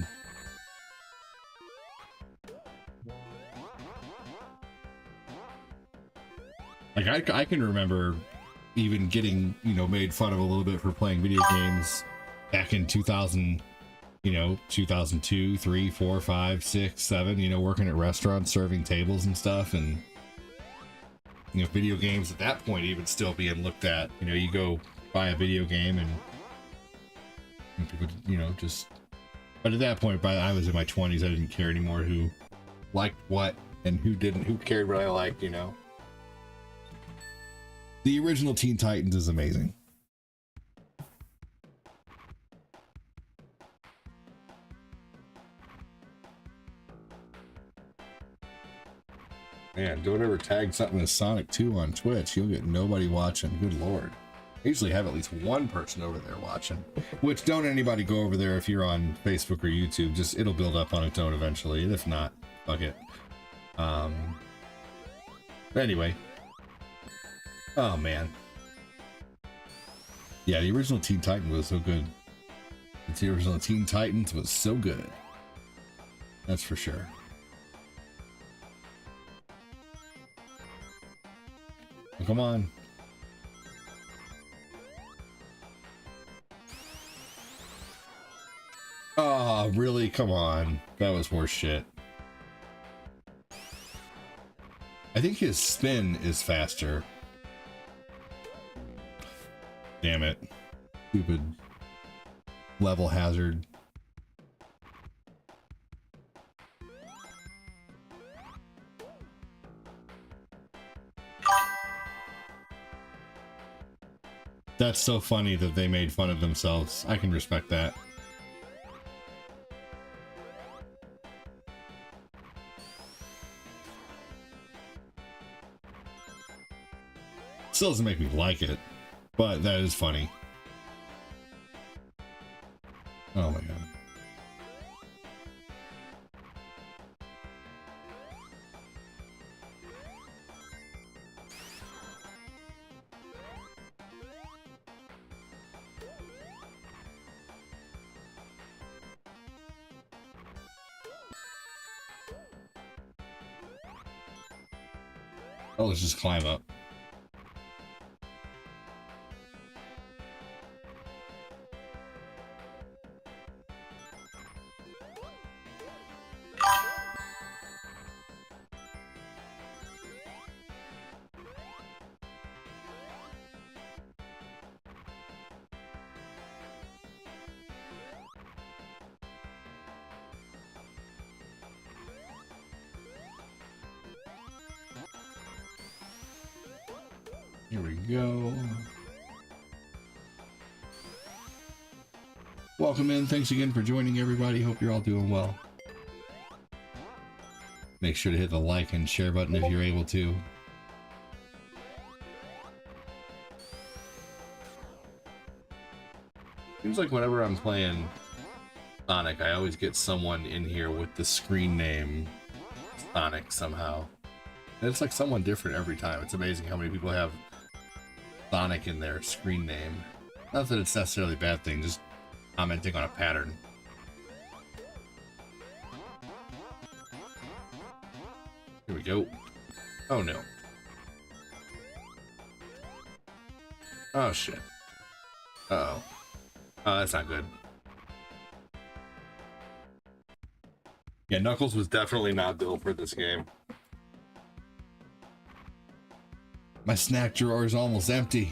Like I can remember even getting, made fun of a little bit for playing video games back in 2000, 2002, 3, 4, 5, 6, 7, working at restaurants, serving tables and stuff. And, video games at that point even still being looked at, you go buy a video game and people, just, but at that point, I was in my 20s, I didn't care anymore who liked what and who didn't, who cared what I liked, The original Teen Titans is amazing. Man, don't ever tag something as Sonic 2 on Twitch. You'll get nobody watching. Good lord. I usually have at least one person over there watching. Which, don't anybody go over there if you're on Facebook or YouTube. Just, it'll build up on its own eventually. And if not, fuck it. Anyway. Oh, man. Yeah, the original Teen Titans was so good. The original Teen Titans was so good. That's for sure. Oh, come on. Oh, really? Come on. That was horse shit. I think his spin is faster. Damn it. Stupid level hazard. That's so funny that they made fun of themselves. I can respect that. Still doesn't make me like it, but that is funny. Oh my god. Oh, let's just climb up. Here we go. Welcome in. Thanks again for joining, everybody. Hope you're all doing well. Make sure to hit the like and share button if you're able to. Seems like whenever I'm playing Sonic, I always get someone in here with the screen name Sonic somehow. And it's like someone different every time. It's amazing how many people have Sonic in their screen name. Not that it's necessarily a bad thing, just commenting on a pattern. Here we go. Oh no. Oh shit. Uh-oh. Oh, that's not good. Yeah, Knuckles was definitely not built for this game. My snack drawer is almost empty.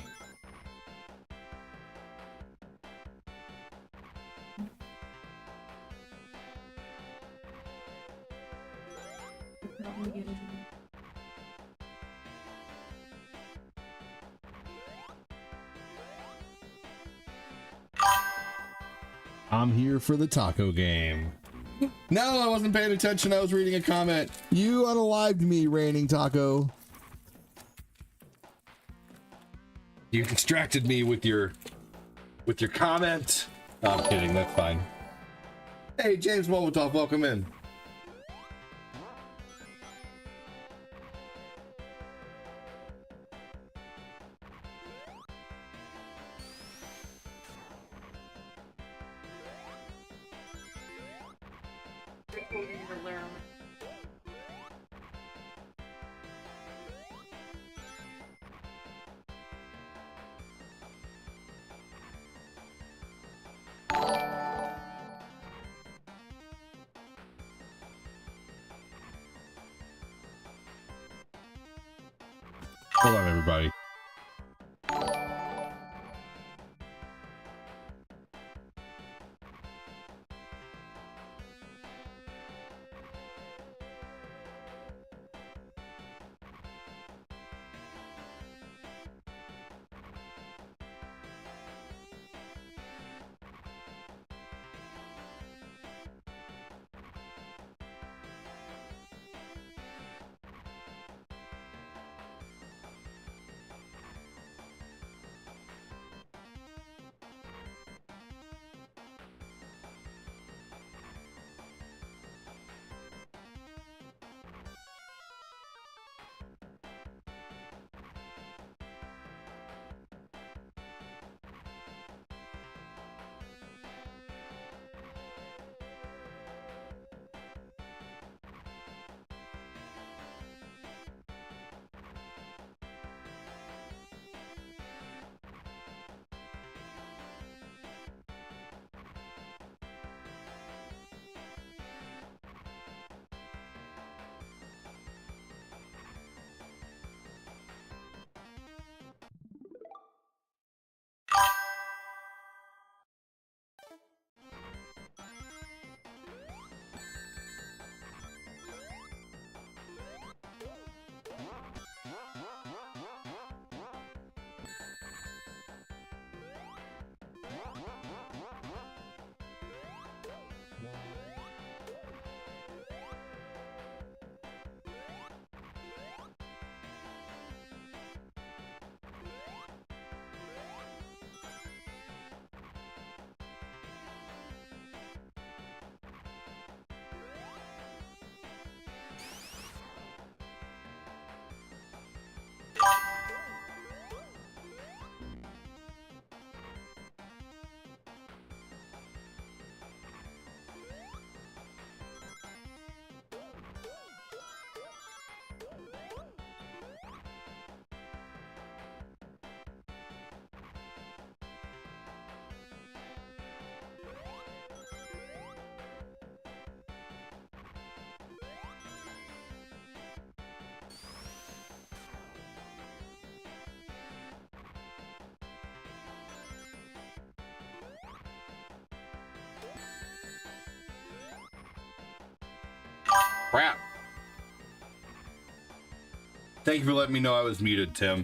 I'm here for the taco game. No, I wasn't paying attention. I was reading a comment. You unalived me, Raining Taco. You distracted me with your comment. No, I'm kidding. That's fine. Hey, James Molotov, welcome in. Hold on, everybody. Crap. Thank you for letting me know I was muted, Tim.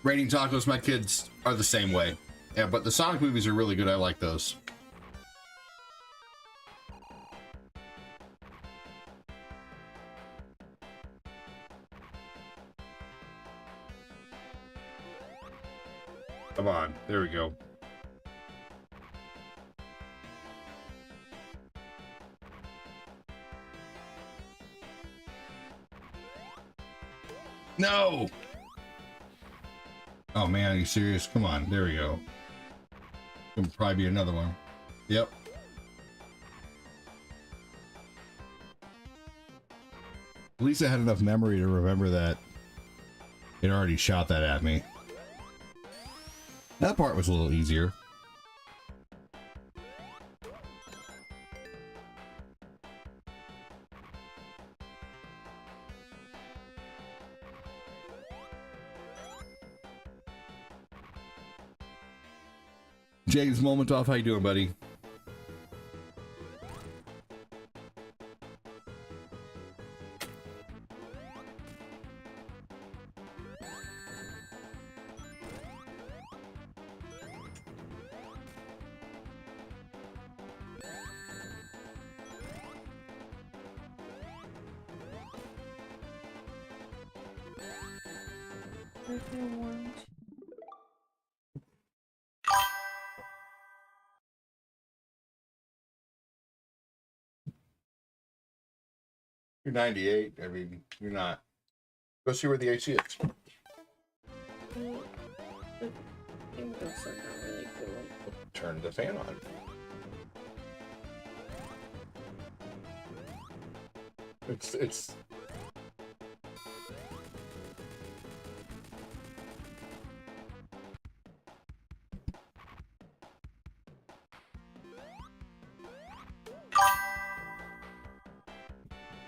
Rating Tacos, my kids are the same way. Yeah, but the Sonic movies are really good. I like those. Come on. There we go. No! Oh man, are you serious? Come on, there we go. It'll probably be another one. Yep. At least I had enough memory to remember that it already shot that at me. That part was a little easier. James Momentoff, how you doing, buddy? Birthday orange. You're 98. I mean, you're not. Go see where the AC is. The windows are not really good. Turn the fan on. It's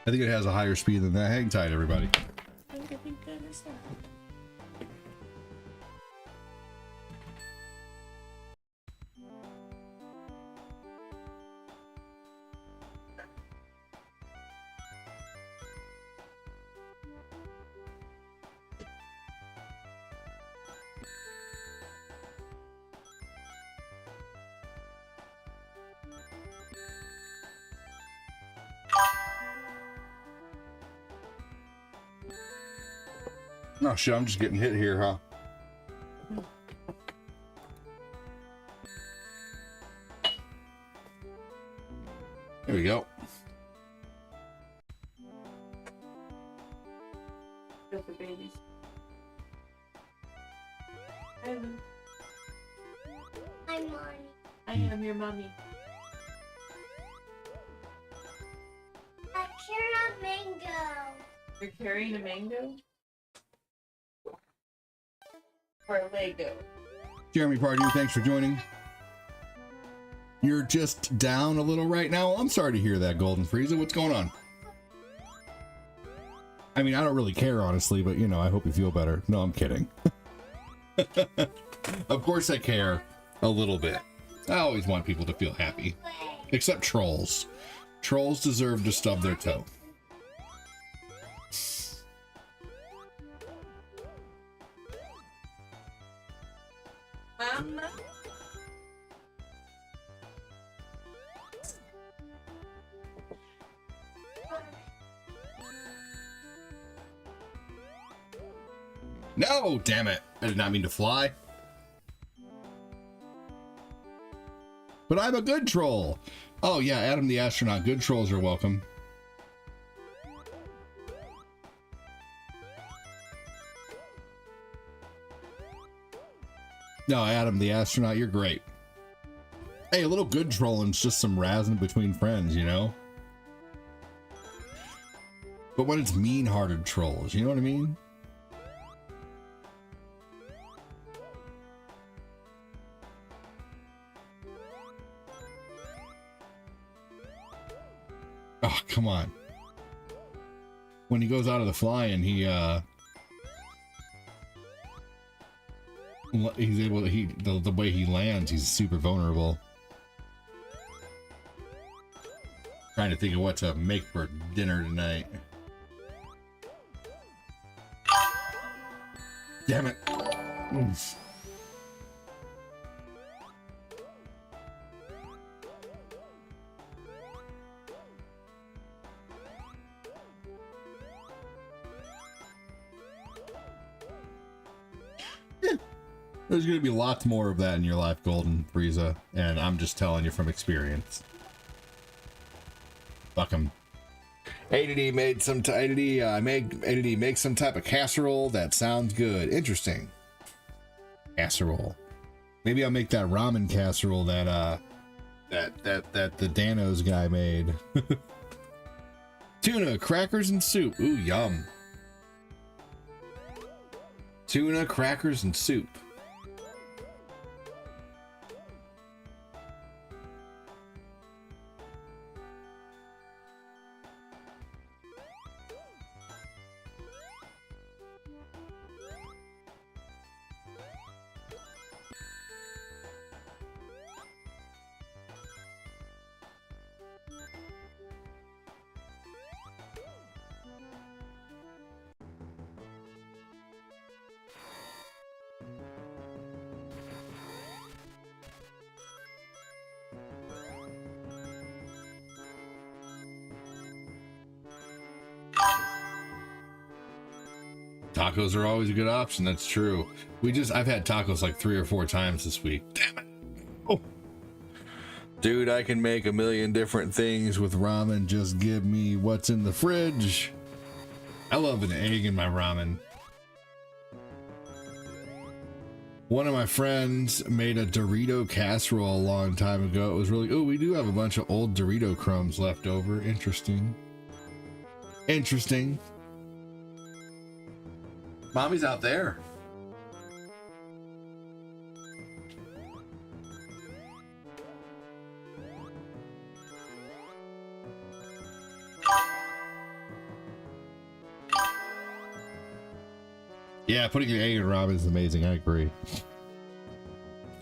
I think it has a higher speed than that. Hang tight, everybody. I think it'd be good as that. Oh shit, I'm just getting hit here, huh? There we go. Good for babies. I'm Lonnie. I am your mommy. I carry a mango. You're carrying a mango? Or a Lego? Jeremy Pardue, thanks for joining. You're just down a little right now. I'm sorry to hear that, Golden Frieza. What's going on? I mean, I don't really care, honestly, but, you know, I hope you feel better. No, I'm kidding. Of course I care a little bit. I always want people to feel happy. Except trolls. Trolls deserve to stub their toe. Mama? No, damn it. I did not mean to fly. But I'm a good troll. Oh yeah, Adam the astronaut. Good trolls are welcome. No, Adam the astronaut, you're great. Hey, a little good trolling's just some razzing between friends, you know? But when it's mean-hearted trolls, you know what I mean? Oh, come on. When he goes out of the flying, he's able to, the way he lands, he's super vulnerable. Trying to think of what to make for dinner tonight. Damn it. Oof. There's going to be lots more of that in your life, Golden Frieza, and I'm just telling you from experience. Fuck him. ADD made some ADD make some type of casserole that sounds good. Interesting. Casserole. Maybe I'll make that ramen casserole that the Danos guy made. Tuna, crackers, and soup. Ooh, yum. Tuna, crackers, and soup. Tacos are always a good option. That's true. I've had tacos like 3 or 4 times this week. Damn it. Oh. Dude, I can make a million different things with ramen. Just give me what's in the fridge. I love an egg in my ramen. One of my friends made a Dorito casserole a long time ago. It was really, oh, we do have a bunch of old Dorito crumbs left over. Interesting. Interesting. Mommy's out there. Yeah, putting an egg in ramen is amazing. I agree.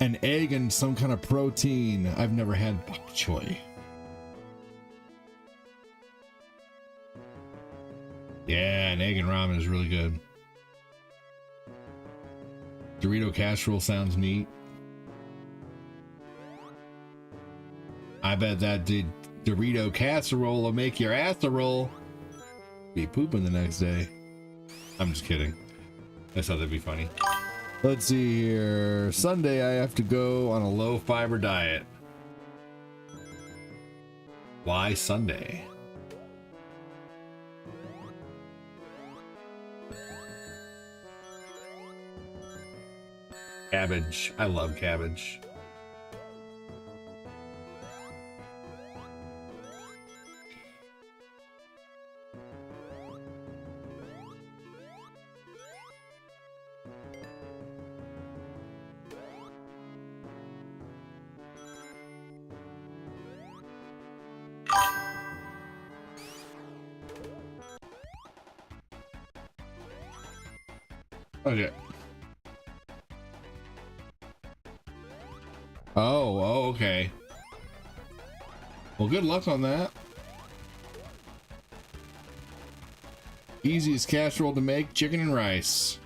An egg and some kind of protein. I've never had bok choy. Yeah, an egg and ramen is really good. Dorito casserole sounds neat. I bet that Dorito casserole will make your ass a roll. Be pooping the next day. I'm just kidding. I thought that'd be funny. Let's see here. Sunday, I have to go on a low fiber diet. Why Sunday? Cabbage. I love cabbage. Okay. Oh, okay. Well, good luck on that. Easiest casserole to make, chicken and rice.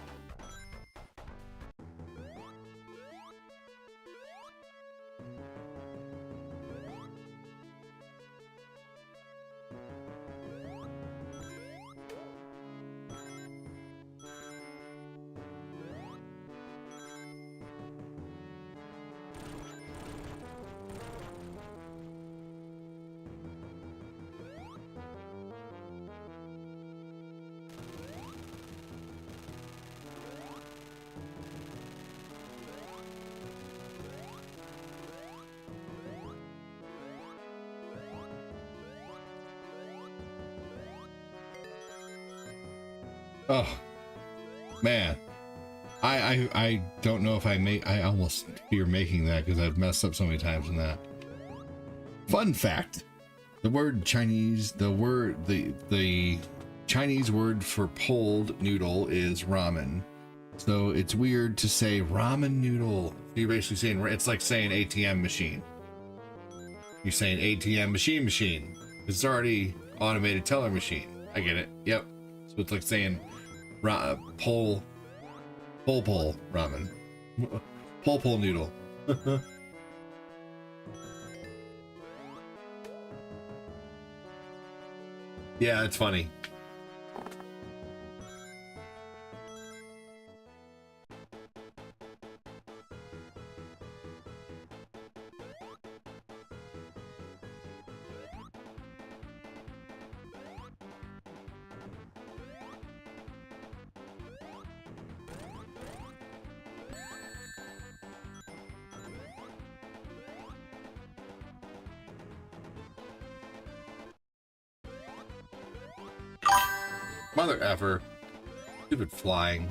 Oh man, I don't know if I almost fear making that because I've messed up so many times in that. Fun fact: the word Chinese, the Chinese word for pulled noodle is ramen. So it's weird to say ramen noodle. You're basically saying, it's like saying ATM machine. You're saying ATM machine. It's already automated teller machine. I get it. Yep. So it's like saying pull ramen. Pull noodle. Yeah, it's funny. Mother effer. Stupid flying.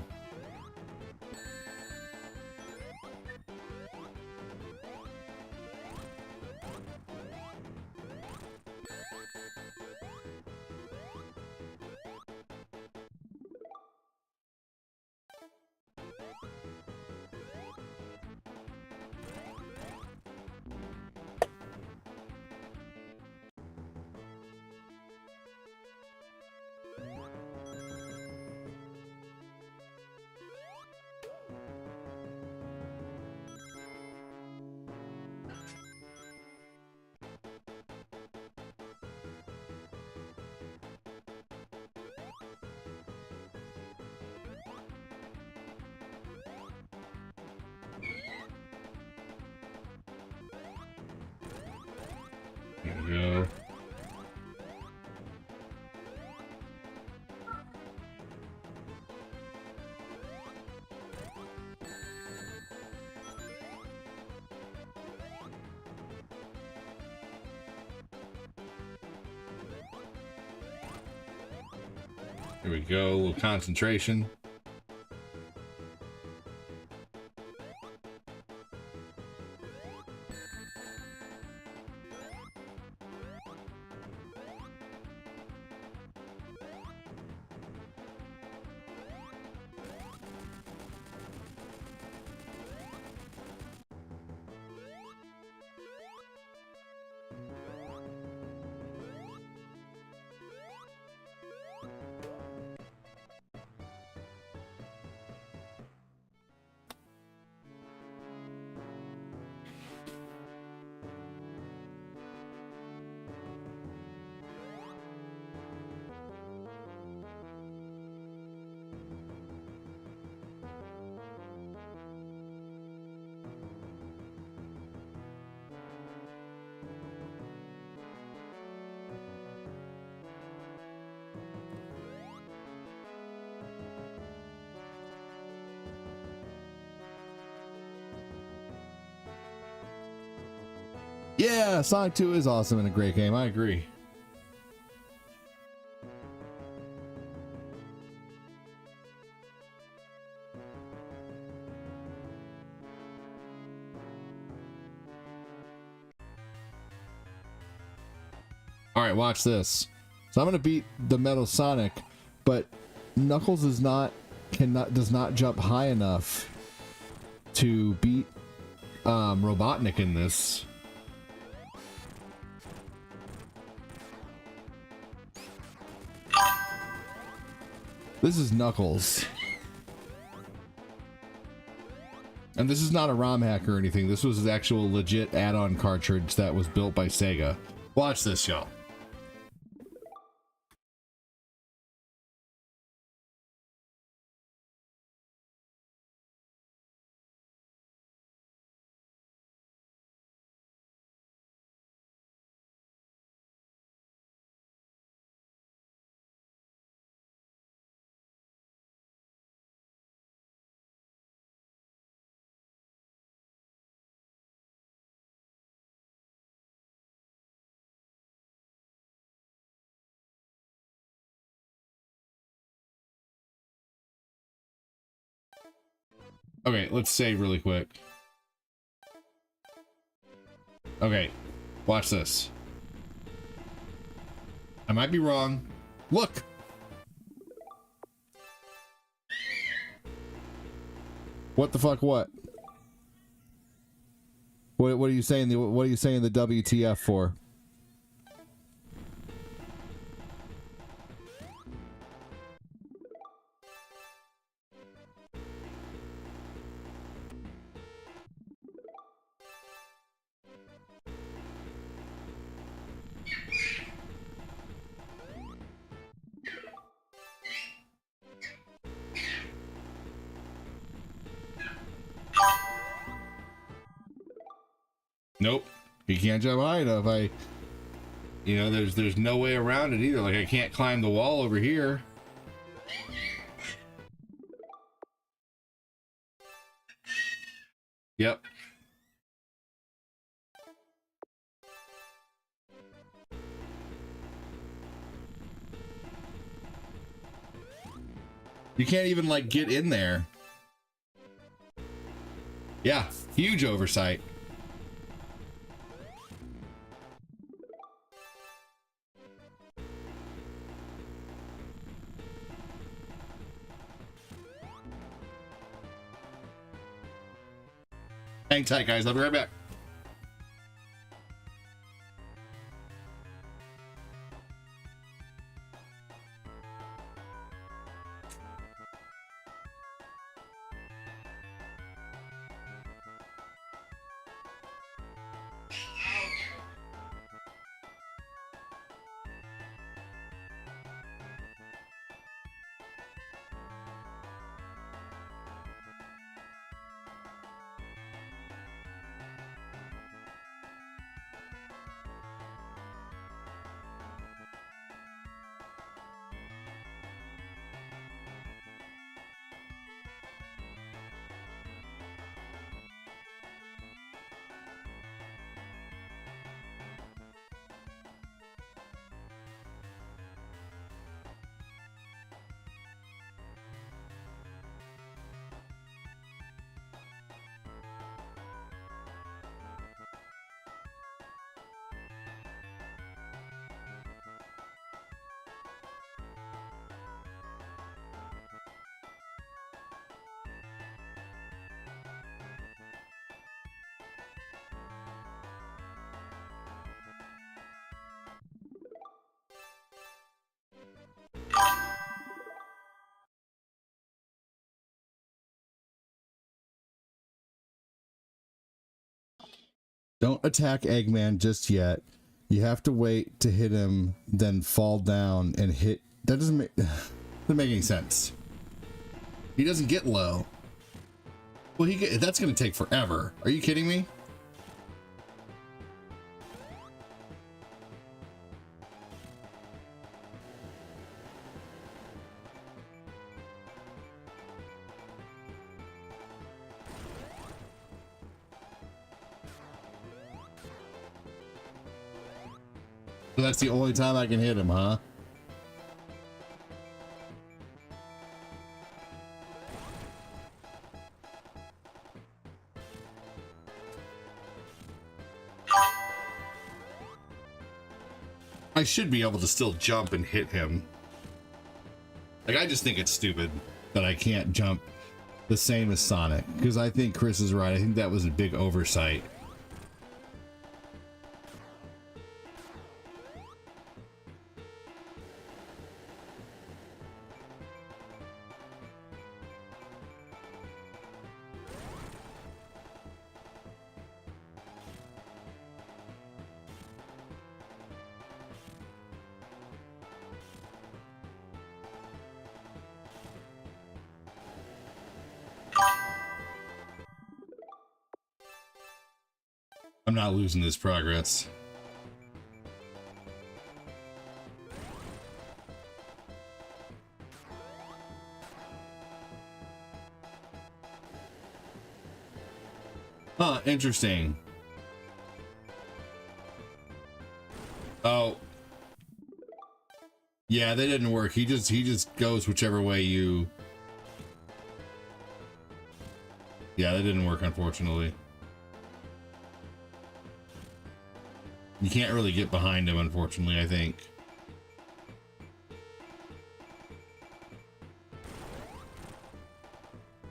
Here we go, a little concentration. Yeah, Sonic 2 is awesome and a great game. I agree. All right, watch this. So I'm gonna beat the Metal Sonic, but Knuckles does not jump high enough to beat Robotnik in this. This is Knuckles. And this is not a ROM hack or anything. This was an actual legit add-on cartridge that was built by Sega. Watch this, y'all. Okay, let's save really quick. Okay, watch this. I might be wrong. Look! What the fuck, what? What are you saying what are you saying the WTF for? Nope. You can't jump high enough. You know, there's no way around it either. Like, I can't climb the wall over here. Yep. You can't even, like, get in there. Yeah, huge oversight. Hang tight, guys. I'll be right back. Don't attack Eggman just yet. You have to wait to hit him, then fall down and hit. That doesn't make any sense. He doesn't get low. Well, that's going to take forever. Are you kidding me? So that's the only time I can hit him, huh? I should be able to still jump and hit him. Like, I just think it's stupid that I can't jump the same as Sonic, because I think Chris is right. I think that was a big oversight. I'm not losing this progress. Huh, interesting. Oh. Yeah, that didn't work. He just goes whichever way you. Yeah, that didn't work, unfortunately. You can't really get behind him, unfortunately, I think.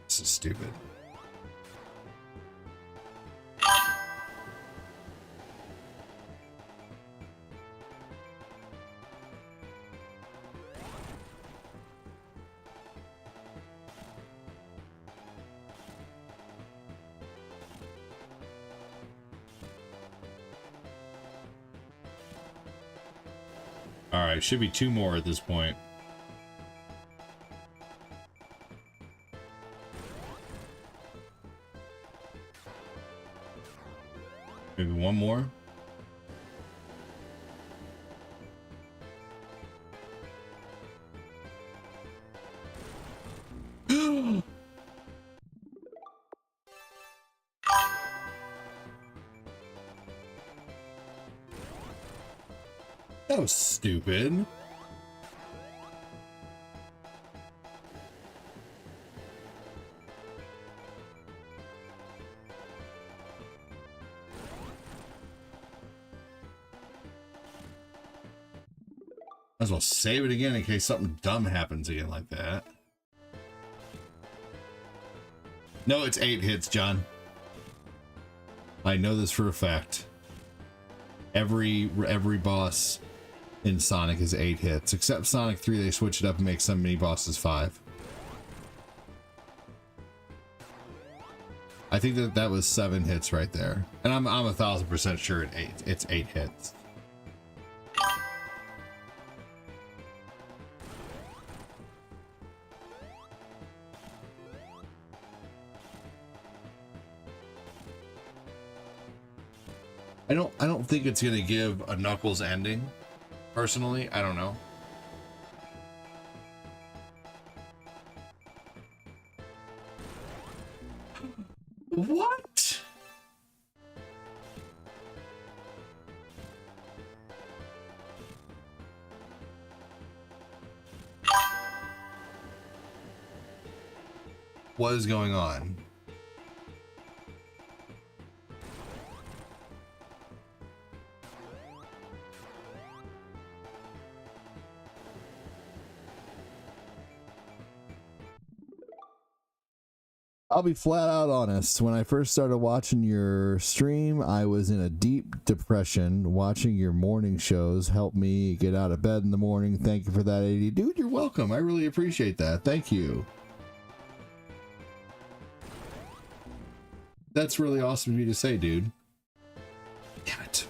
This is stupid. All right, should be 2 more at this point. Maybe 1 more. That was stupid. Might as well save it again in case something dumb happens again like that. No, it's 8 hits, John. I know this for a fact. Every boss in Sonic is 8 hits, except Sonic 3. They switch it up and make some mini bosses 5. I think that was 7 hits right there, and I'm 1000% sure it's 8 hits. I don't think it's gonna give a Knuckles ending. Personally, I don't know. What? What is going on? I'll be flat out honest. When I first started watching your stream, I was in a deep depression. Watching your morning shows helped me get out of bed in the morning. Thank you for that, AD. Dude, you're welcome. I really appreciate that. Thank you. That's really awesome of you to say, dude. Damn it.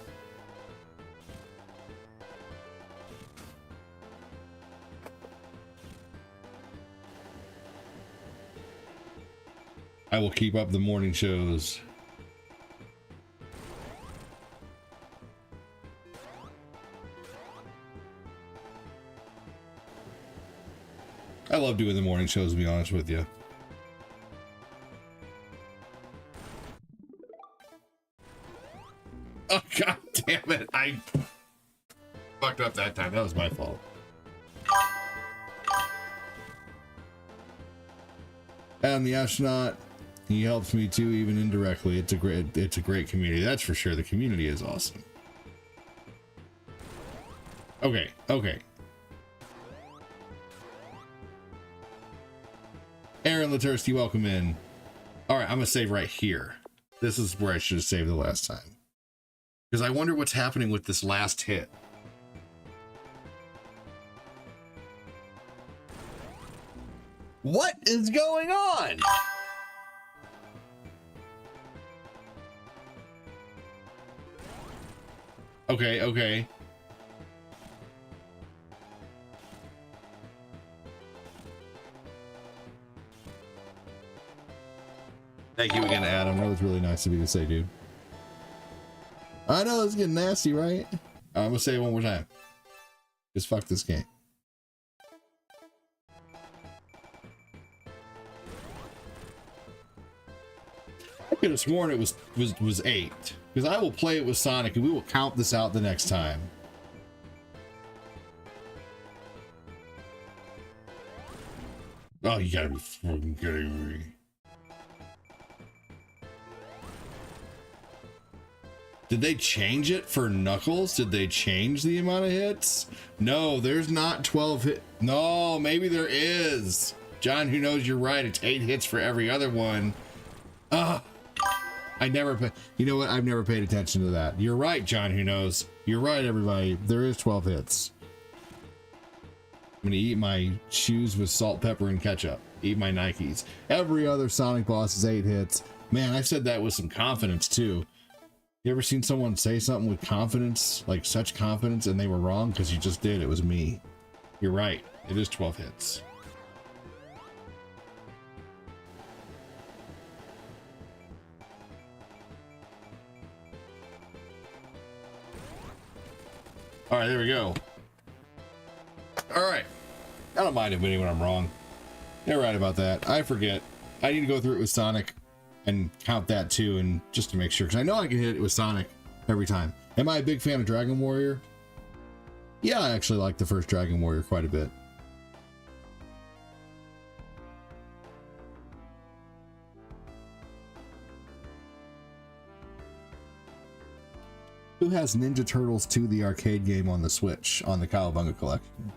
I will keep up the morning shows. I love doing the morning shows, to be honest with you. Oh, god damn it. I fucked up that time. That was my fault. And the astronaut, he helps me too, even indirectly. It's a great community. That's for sure. The community is awesome. Okay. Aaron Latursky, welcome in. All right, I'm gonna save right here. This is where I should have saved the last time. Because I wonder what's happening with this last hit. What is going on? Okay. Thank you again, Adam. That was really nice of you to say, dude. I know it's getting nasty, right? I'm gonna say it one more time. Just fuck this game. I could have sworn it was 8. Because I will play it with Sonic and we will count this out the next time. Oh, you gotta be fucking kidding me. Did they change it for Knuckles? Did they change the amount of hits? No, there's not 12 hit. No, maybe there is. John, who knows, you're right. It's 8 hits for every other one. I never, you know what? I've never paid attention to that. You're right, John, who knows. You're right, everybody. There is 12 hits. I'm gonna eat my shoes with salt, pepper, and ketchup. Eat my Nikes. Every other Sonic boss is 8 hits. Man, I said that with some confidence too. You ever seen someone say something with confidence, like such confidence, and they were wrong? Because you just did. It was me. You're right. It is 12 hits. All right, there we go. All right. I don't mind admitting when I'm wrong. You're right about that. I forget. I need to go through it with Sonic and count that too, and just to make sure, because I know I can hit it with Sonic every time. Am I a big fan of Dragon Warrior? Yeah, I actually like the first Dragon Warrior quite a bit. Who has Ninja Turtles 2, the arcade game, on the Switch, on the Cowabunga collection?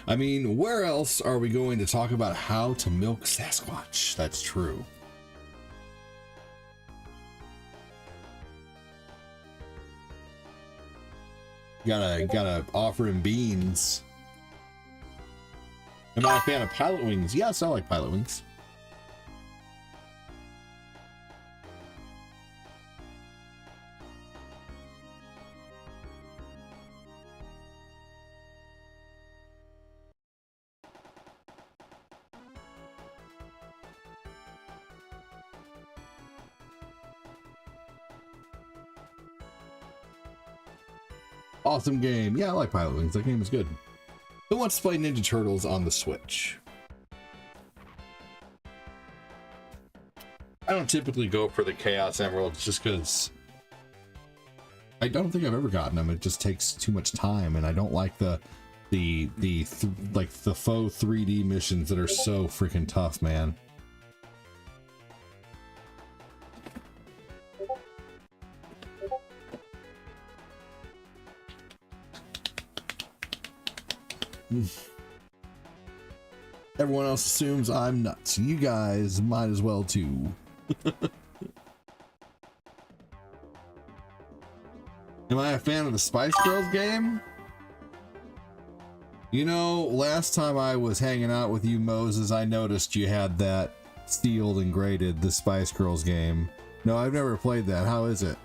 I mean, where else are we going to talk about how to milk Sasquatch? That's true. Gotta offer him beans. Am I a fan of Pilot Wings? Yes, I like Pilot Wings. Awesome game. Yeah, I like Pilot Wings. That game is good. Who wants to play Ninja Turtles on the Switch? I don't typically go for the Chaos Emeralds just because I don't think I've ever gotten them. It just takes too much time, and I don't like the faux 3D missions that are so freaking tough, man. Everyone else assumes I'm nuts. You guys might as well too. Am I a fan of the Spice Girls game? You know, last time I was hanging out with you, Moses, I noticed you had that sealed and graded, the Spice Girls game. No, I've never played that. How is it?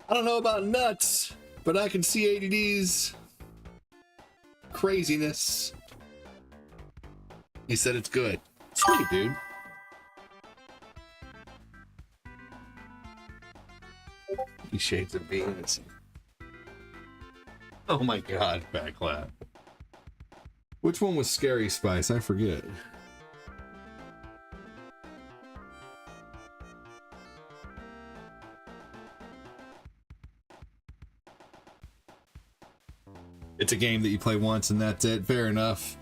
I don't know about nuts, but I can see ADD's craziness. He said it's good. Sweet, dude. He shades of beans. Oh my god, backlap. Which one was Scary Spice? I forget. It's a game that you play once and that's it. Fair enough.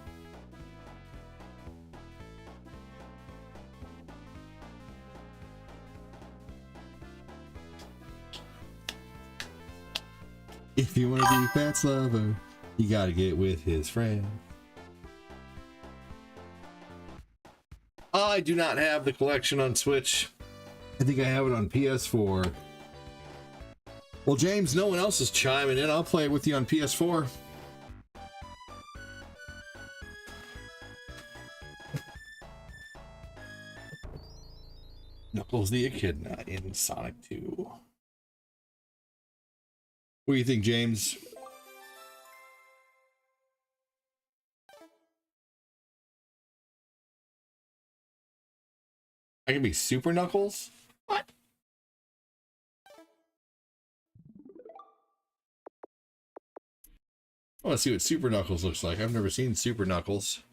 If you want to be Fat's lover, you gotta get with his friend. I do not have the collection on Switch. I think I have it on PS4. Well, James, no one else is chiming in. I'll play it with you on PS4. Knuckles the Echidna in Sonic 2. What do you think, James? I can be Super Knuckles? What? I want to see what Super Knuckles looks like. I've never seen Super Knuckles.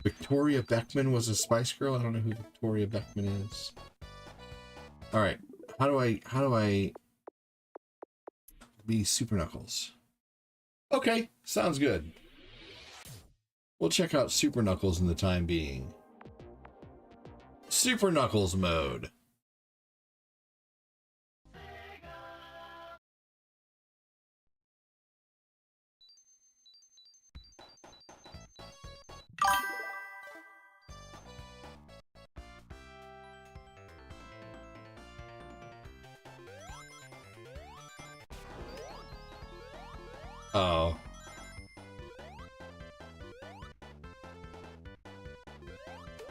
Victoria Beckman was a Spice Girl. I don't know who Victoria Beckman is. All right, how do I be Super Knuckles? Okay, sounds good. We'll check out Super Knuckles in the time being. Super Knuckles mode. Oh.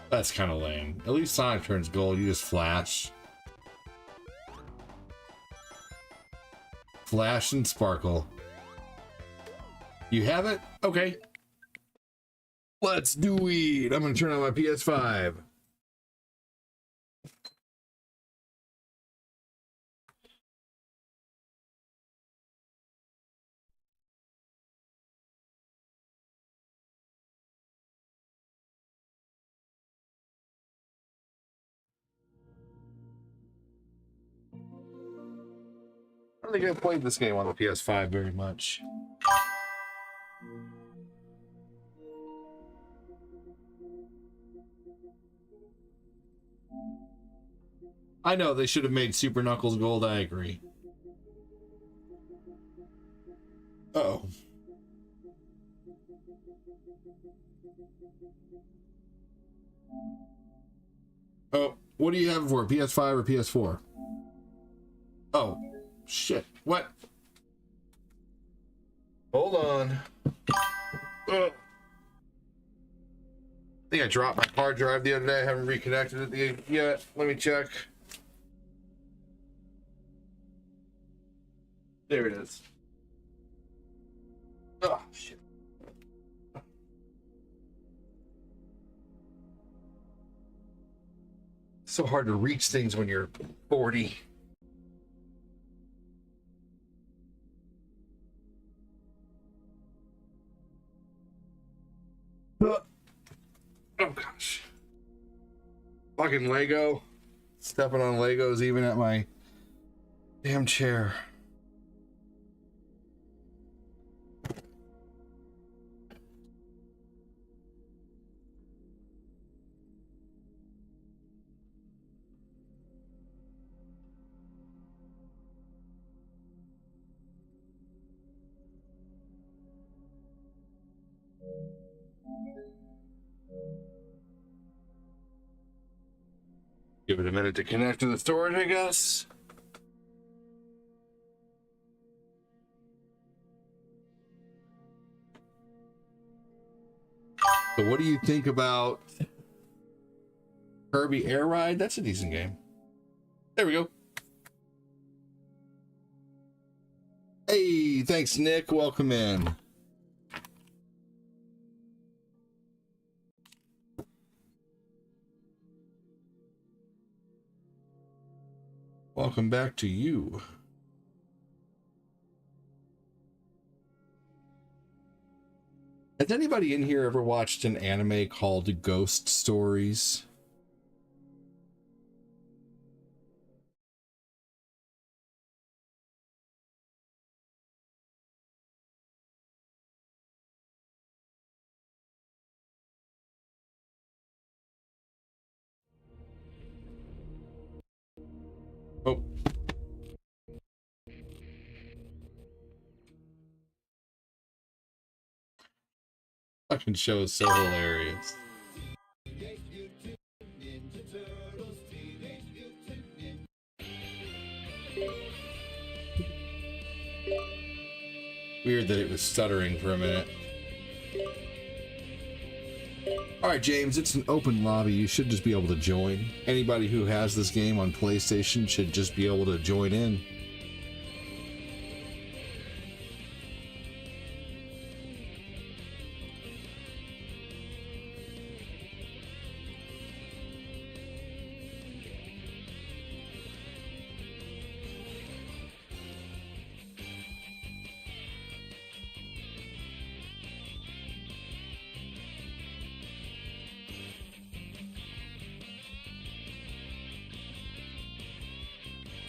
That's kind of lame. At least Sonic turns gold. You just flash. Flash and sparkle. You have it? Okay. Let's do it. I'm going to turn on my PS5. I don't think I've played this game on the PS5 very much. I know they should have made Super Knuckles gold, I agree. Uh-oh. Oh, what do you have for PS5 or PS4? Oh, shit. What? Hold on. I think I dropped my hard drive the other day. I haven't reconnected it yet. Let me check. There it is. Oh, shit. So hard to reach things when you're 40. Oh gosh. Fucking Lego. Stepping on Legos even at my damn chair. Give it a minute to connect to the storage, I guess. So what do you think about Kirby Air Ride? That's a decent game. There we go. Hey, thanks, Nick. Welcome in. Welcome back to you. Has anybody in here ever watched an anime called Ghost Stories? Oh. Fucking show is so hilarious. Weird that it was stuttering for a minute. Alright, James, it's an open lobby. You should just be able to join. Anybody who has this game on PlayStation should just be able to join in.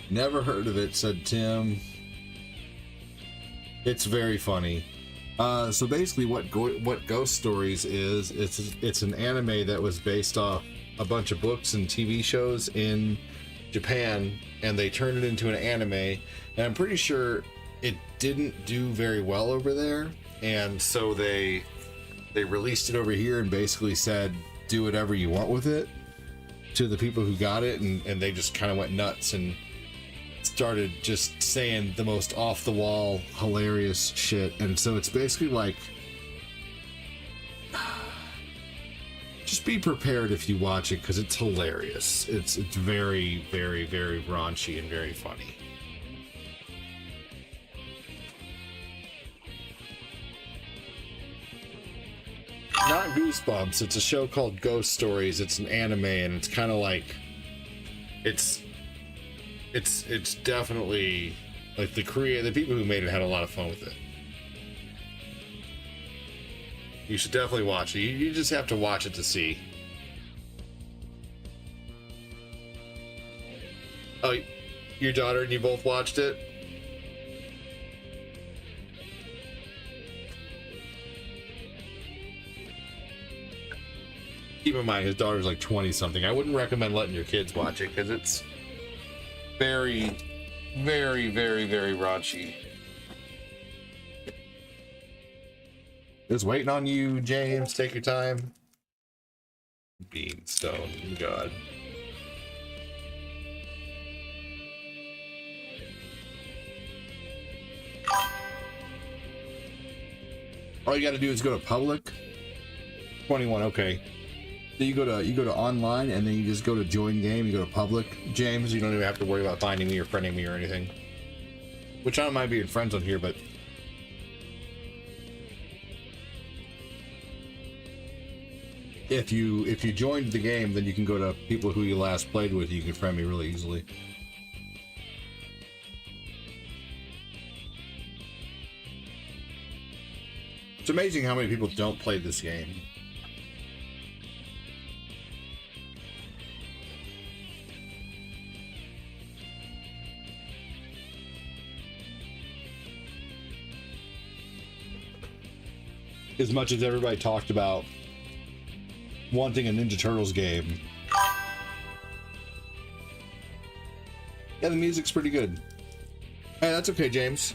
Never heard of it, said Tim. It's very funny. So basically what Ghost Stories is, it's an anime that was based off a bunch of books and TV shows in Japan, and they turned it into an anime, and I'm pretty sure it didn't do very well over there, and so they released it over here and basically said, do whatever you want with it to the people who got it, and they just kind of went nuts and started just saying the most off-the-wall hilarious shit. And so it's basically like, just be prepared if you watch it, because it's hilarious. It's very, very, very raunchy and very funny. Not Goosebumps, it's a show called Ghost Stories. It's an anime, and it's kind of like, it's definitely like the people who made it had a lot of fun with it. You should definitely watch it. You just have to watch it to see. Oh, your daughter and you both watched it? Keep in mind, his daughter's like 20 something. I wouldn't recommend letting your kids watch it because it's very, very, very, very raunchy. Just waiting on you, James. Take your time. Beanstone, God. All you gotta do is go to public. 21, okay. So you go to online, and then you just go to join game. You go to public, James. You don't even have to worry about finding me or friending me or anything. Which I don't mind being friends on here, but if you joined the game, then you can go to people who you last played with. You can friend me really easily. It's amazing how many people don't play this game. As much as everybody talked about wanting a Ninja Turtles game. Yeah, the music's pretty good. Hey, that's okay, James.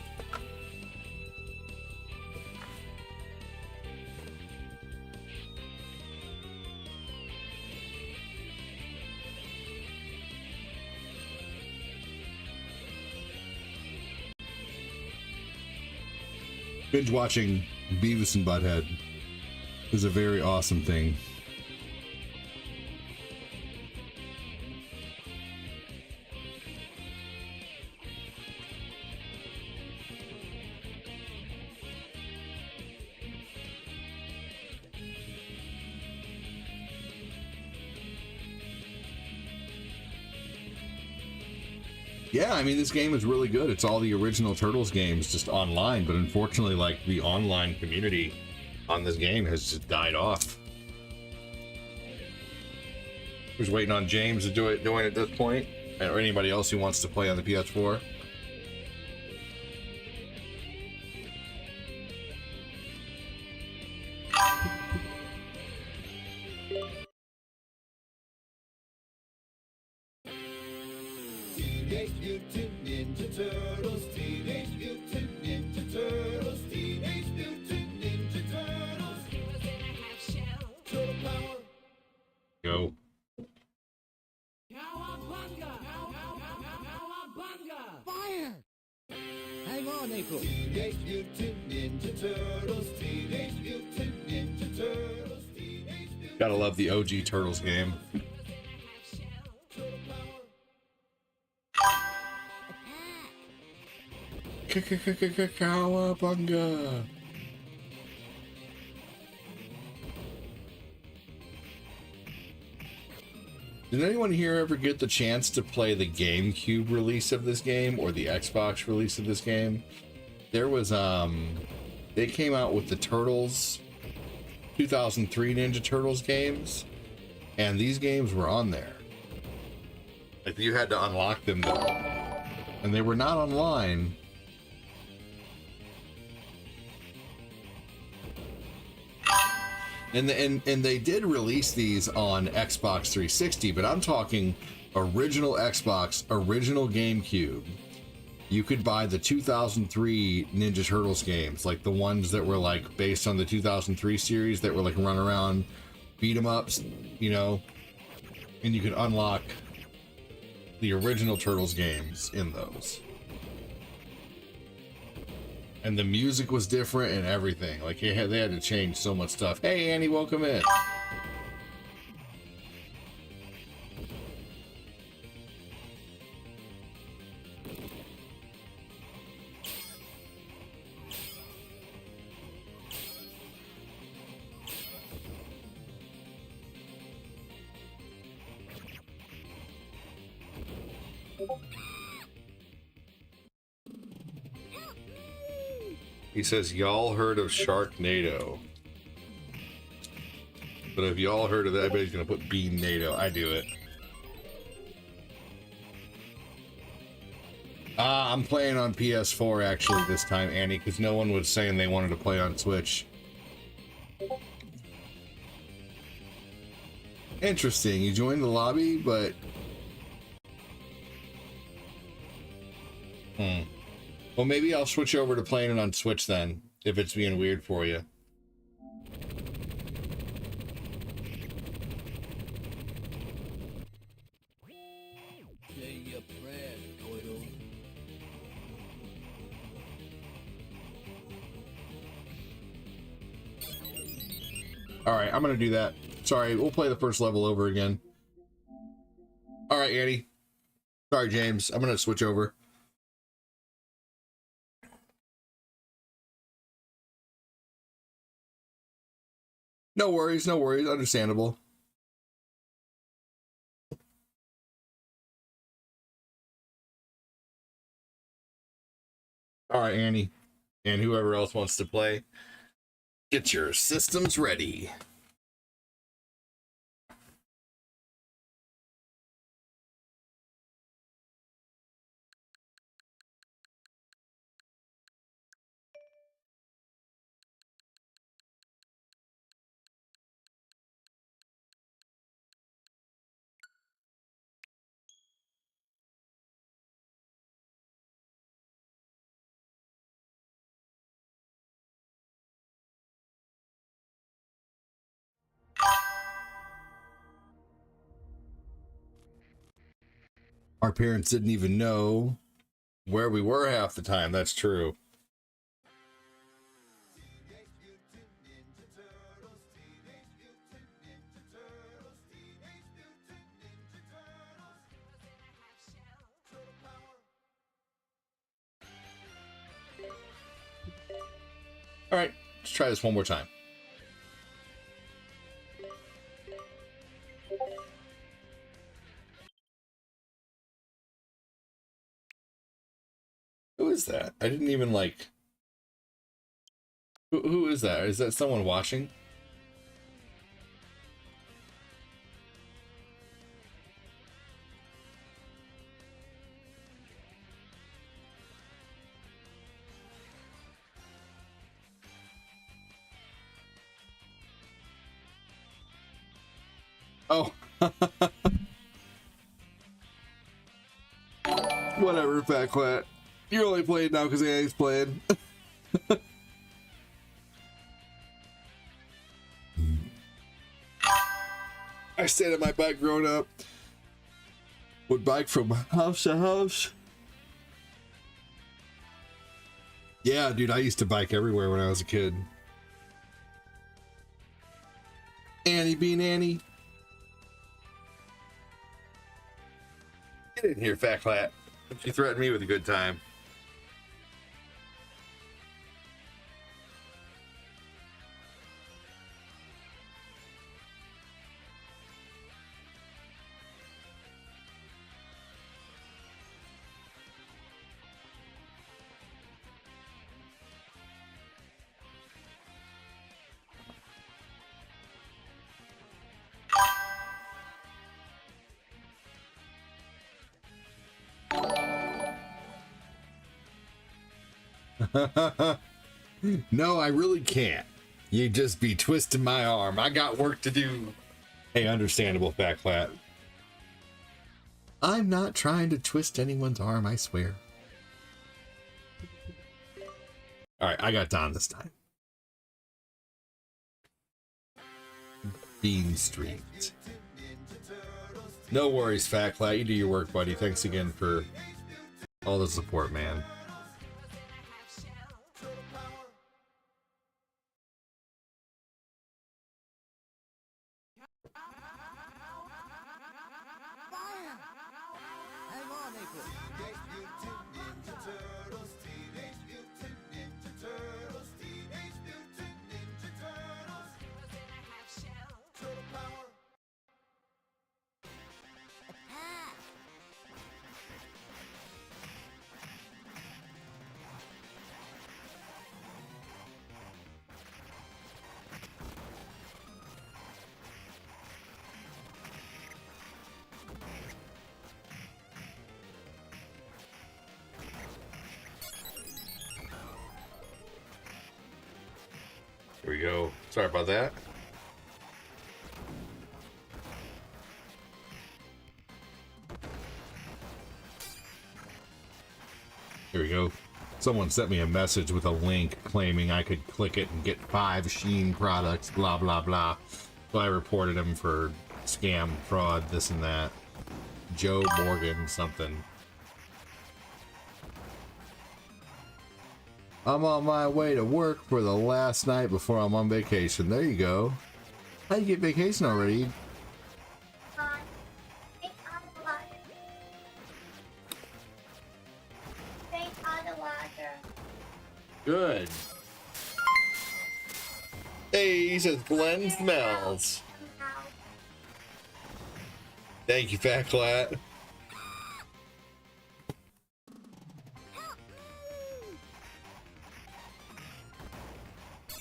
Binge watching Beavis and Butthead is a very awesome thing. Yeah, I mean, this game is really good. It's all the original Turtles games, just online. But unfortunately, like, the online community on this game has just died off. Who's waiting on James to do it at this point? Or anybody else who wants to play on the PS4? Teenage Mutant Ninja Turtles, Teenage Mutant Ninja Turtles, Teenage Mutant Ninja Turtles. Heroes in a half shell. Turtle power. Go. Cowabunga! Cowabunga! Fire! Hang on, April. Teenage Mutant Ninja Turtles, Teenage Mutant Ninja Turtles, Teenage Mutant. Gotta love the OG Turtles game. Cowabunga. Did anyone here ever get the chance to play the GameCube release of this game or the Xbox release of this game? There was they came out with the Turtles 2003 Ninja Turtles games, and these games were on there. Like, you had to unlock them though, and they were not online. And they did release these on Xbox 360, but I'm talking original Xbox, original GameCube. You could buy the 2003 Ninja Turtles games, like the ones that were like based on the 2003 series that were like run around, beat 'em ups, you know, and you could unlock the original Turtles games in those. And the music was different and everything. Like, they had to change so much stuff. Hey, Annie, welcome in. He says, y'all heard of Sharknado. But if y'all heard of that, I bet he's going to put Bean NATO. I do it. I'm playing on PS4 actually this time, Annie, because no one was saying they wanted to play on Switch. Interesting. You joined the lobby, but... Well, maybe I'll switch over to playing it on Switch then, if it's being weird for you. Say your prayers, Dodo. Alright, I'm gonna do that. Sorry, we'll play the first level over again. Alright, Annie. Sorry, James. I'm gonna switch over. No worries, no worries. Understandable. All right, Annie, and whoever else wants to play, get your systems ready. Our parents didn't even know where we were half the time. That's true. All right, let's try this one more time. Who is that? I didn't even like. Who is that? Is that someone watching? Oh. Whatever, Fat Clat. You're only playing now because Annie's playing. I stayed on my bike growing up. Would bike from house to house. Yeah, dude, I used to bike everywhere when I was a kid. Annie being Annie. Get in here, Fat Clat. She threatened me with a good time. No, I really can't. You just be twisting my arm. I got work to do. Hey, understandable, Fat Clat. I'm not trying to twist anyone's arm, I swear. Alright, I got Don this time. Bean Street. No worries, Fat Clat. You do your work, buddy. Thanks again for all the support, man. Here we go. Sorry about that. Here we go. Someone sent me a message with a link claiming I could click it and get 5 Sheen products, blah, blah, blah. So I reported him for scam, fraud, this and that. Joe Morgan something. I'm on my way to work for the last night before I'm on vacation. There you go. How you get vacation already? Take out the water. Take out the water. Good. Hey, he says Glenn smells. Now. Thank you, Fat Clat.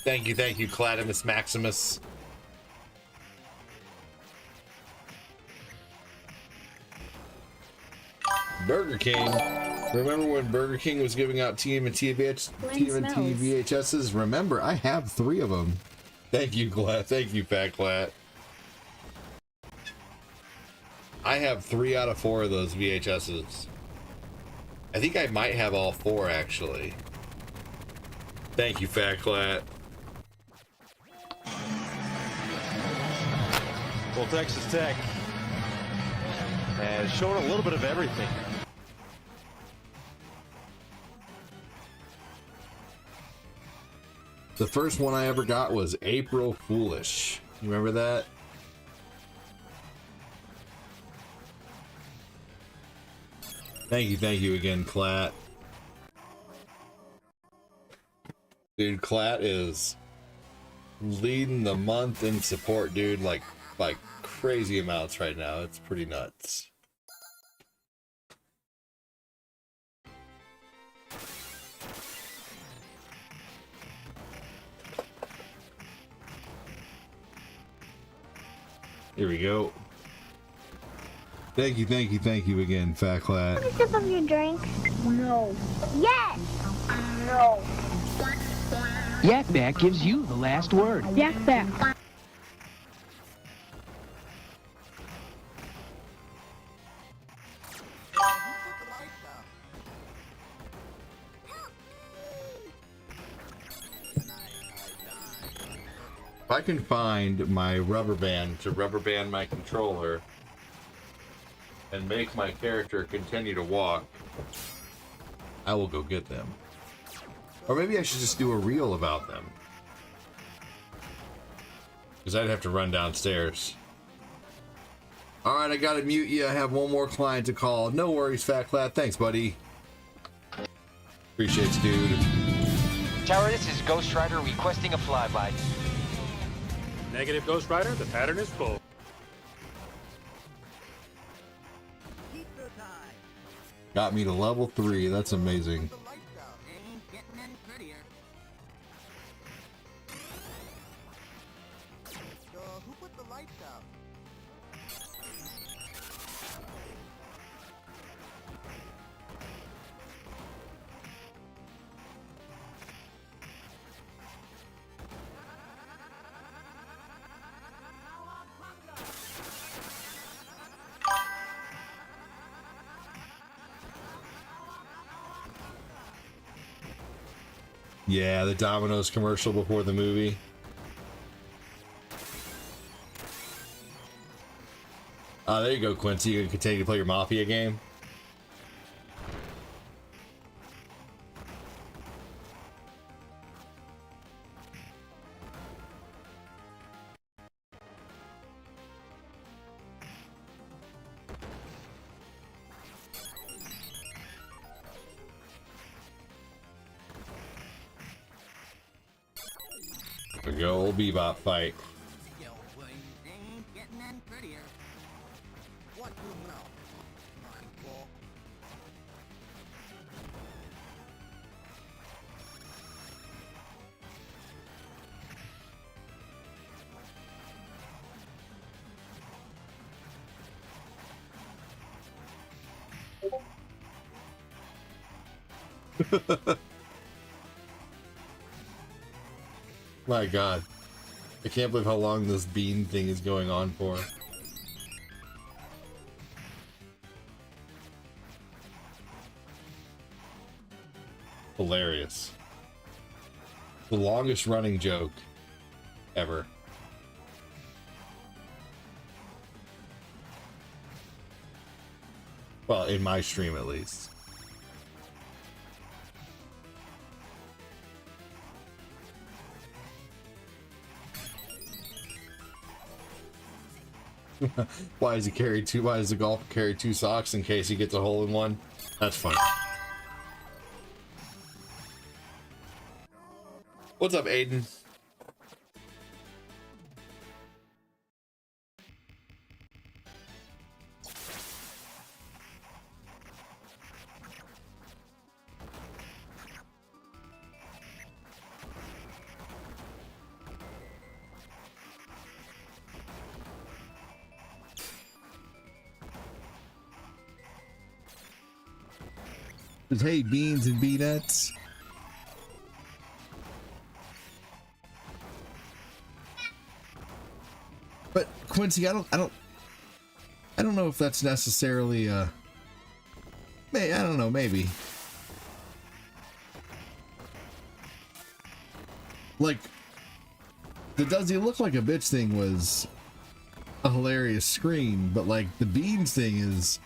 Thank you, Cladimus Maximus. Burger King. Remember when Burger King was giving out TMNT VHSs? Remember, I have 3 of them. Thank you, Clat. Thank you, Fat Clat. I have 3 out of 4 of those VHSs. I think I might have all 4, actually. Thank you, Fat Clat. Well, Texas Tech has shown a little bit of everything. The first one I ever got was April Foolish. You remember that? Thank you again, Clat. Dude, Clat is leading the month in support, dude, like crazy amounts right now. It's pretty nuts. Here we go. Thank you again, Fat Clat. A sip of your drink? No. Yes. No. Yak Bak gives you the last word. Yak Bak. If I can find my rubber band to rubber band my controller and make my character continue to walk, I will go get them. Or maybe I should just do a reel about them. Because I'd have to run downstairs. Alright, I gotta mute you. I have one more client to call. No worries, Fat Clat. Thanks, buddy. Appreciate you, dude. Tower, this is Ghost Rider requesting a flyby. Negative, Ghost Rider. The pattern is full. Got me to level 3. That's amazing. Yeah, the Domino's commercial before the movie. There you go, Quincy. You can continue to play your Mafia game. There we go, old Bebop fight. My God, I can't believe how long this bean thing is going on for. Hilarious. The longest running joke ever. Well, in my stream at least. Why does the golfer carry 2 socks in case he gets a hole in one? That's funny. What's up, Aiden? Hey, beans and peanuts. But Quincy, I don't know if that's necessarily I don't know, maybe. Like, the does he look like a bitch thing was a hilarious scream, but like the beans thing is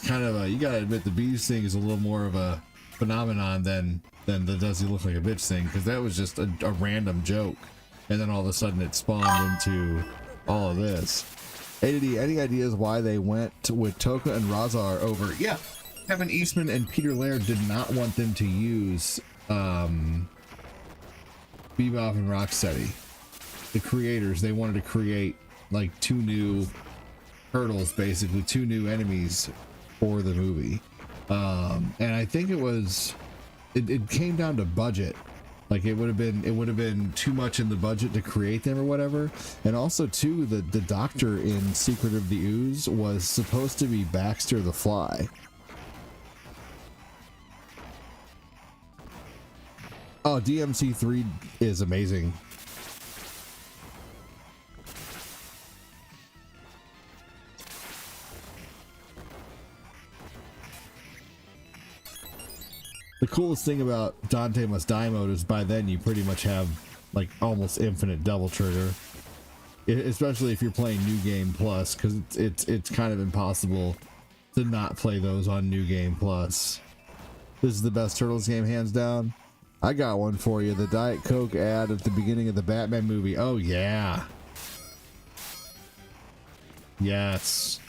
kind of a, you gotta admit the beans thing is a little more of a phenomenon than the does he look like a bitch thing, because that was just a random joke, and then all of a sudden it spawned into all of this. ADD, any ideas why they went with Toka and Razar over? Yeah, Kevin Eastman and Peter Laird did not want them to use Bebop and Rocksteady, the creators, they wanted to create like 2 new turtles, basically 2 new enemies for the movie. And I think it came down to budget. Like it would have been too much in the budget to create them or whatever. And also too, the doctor in Secret of the Ooze was supposed to be Baxter the Fly. Oh, DMC3 is amazing. The coolest thing about Dante Must Die mode is by then you pretty much have like almost infinite double trigger, especially if you're playing New Game Plus, because it's kind of impossible to not play those on New Game Plus. This is the best Turtles game, hands down. I got one for you. The Diet Coke ad at the beginning of the Batman movie. Oh yeah. Yes.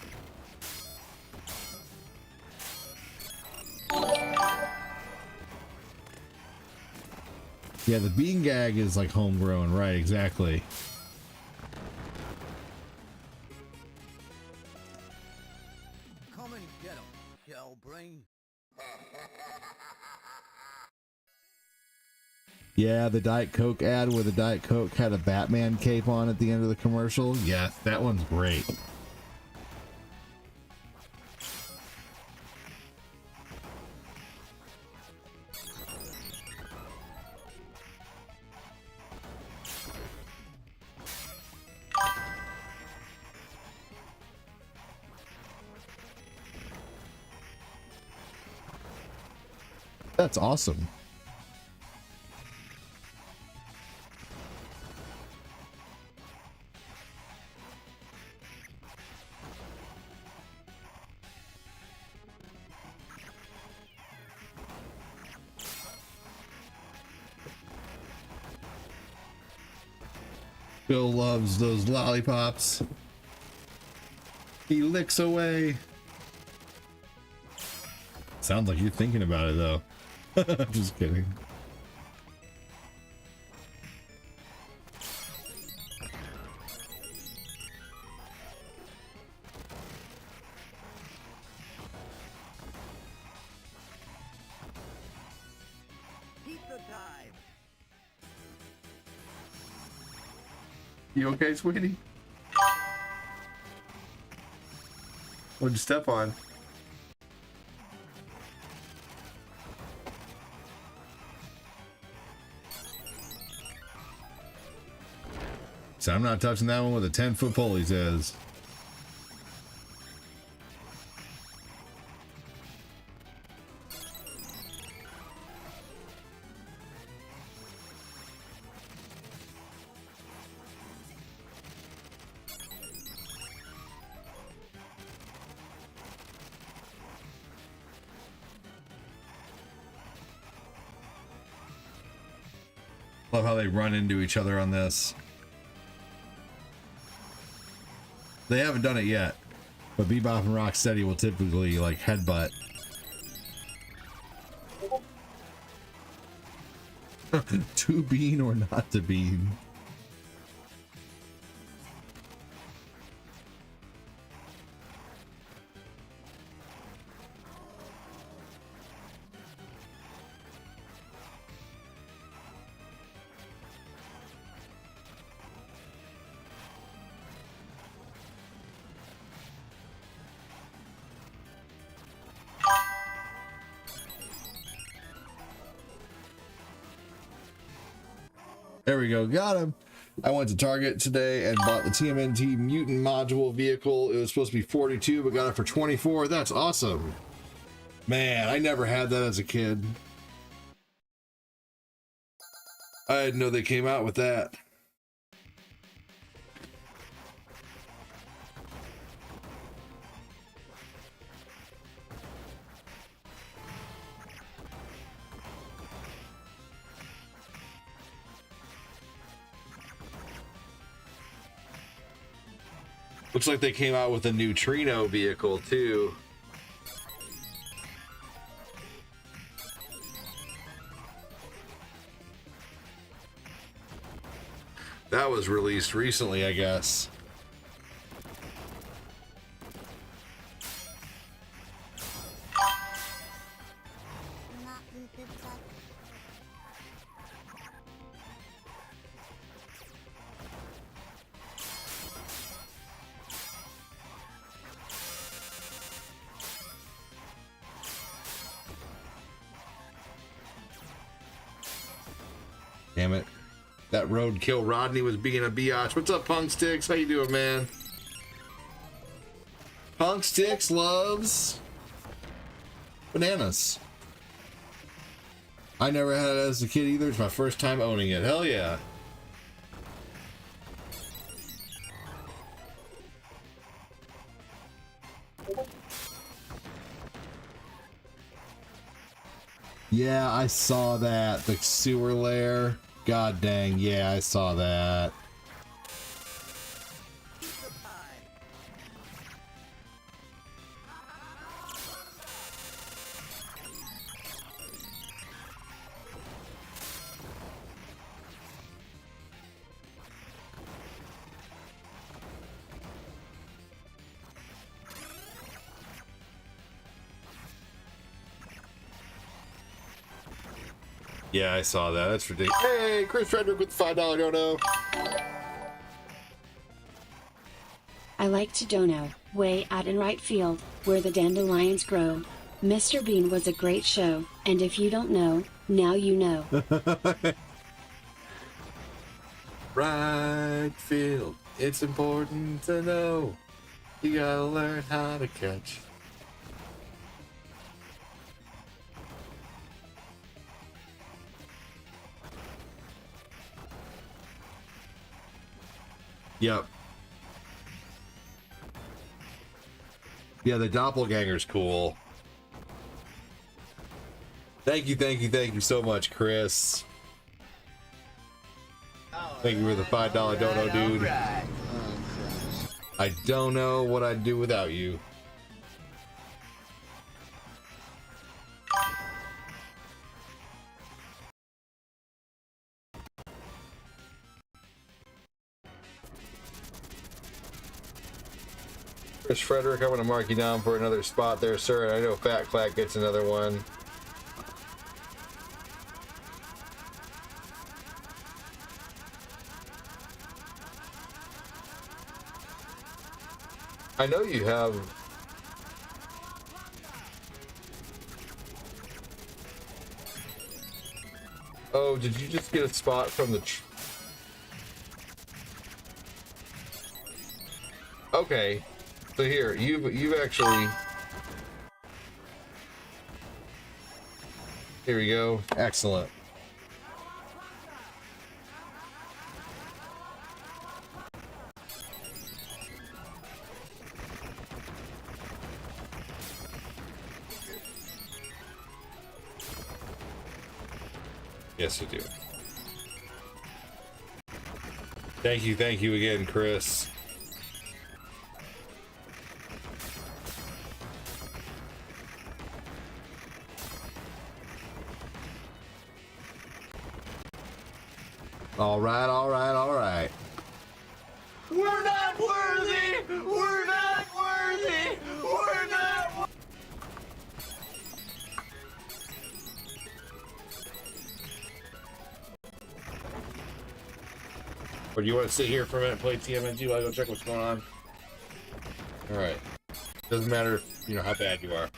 Yeah, the bean gag is like homegrown, right? Exactly. Come and get 'em, shell brain. Yeah, the Diet Coke ad where the Diet Coke had a Batman cape on at the end of the commercial. Yeah, that one's great. That's awesome. Bill loves those lollipops. He licks away. Sounds like you're thinking about it though. Just kidding. Keep the dive. You okay, sweetie? What'd you step on? So I'm not touching that one with a 10-foot pole, he says. Love how they run into each other on this. They haven't done it yet, but Bebop and Rocksteady will typically like headbutt. To bean or not to bean. There we go, got him. I went to Target today and bought the TMNT Mutant Module vehicle. It was supposed to be 42, but got it for 24. That's awesome. Man, I never had that as a kid. I didn't know they came out with that. Looks like they came out with a neutrino vehicle too. That was released recently, I guess. Damn it. That roadkill Rodney was being a biatch. What's up, Punk Sticks? How you doing, man? Punk Sticks loves bananas. I never had it as a kid either. It's my first time owning it. Hell yeah. Yeah, I saw that. The sewer lair. God dang, yeah, I saw that. Yeah, I saw that. That's ridiculous. Hey, Chris Frederick with the $5 dono. I like to dono, way out in right field, where the dandelions grow. Mr. Bean was a great show, and if you don't know, now you know. Right field. It's important to know. You gotta learn how to catch. Yep. Yeah, the doppelganger's cool. Thank you so much, Chris. Thank you for the $5 dono, dude. I don't know what I'd do without you. Chris Frederick, I'm going to mark you down for another spot there, sir. And I know Fat Clack gets another one. I know you have. Oh, did you just get a spot from the... Okay. So here, you've actually... Here we go. Excellent. Yes, you do. Thank you again, Chris. All right. We're not worthy! We're not worthy! We're not Or do you want to sit here for a minute and play TMNT while I go check what's going on? Alright. Doesn't matter, you know, how bad you are.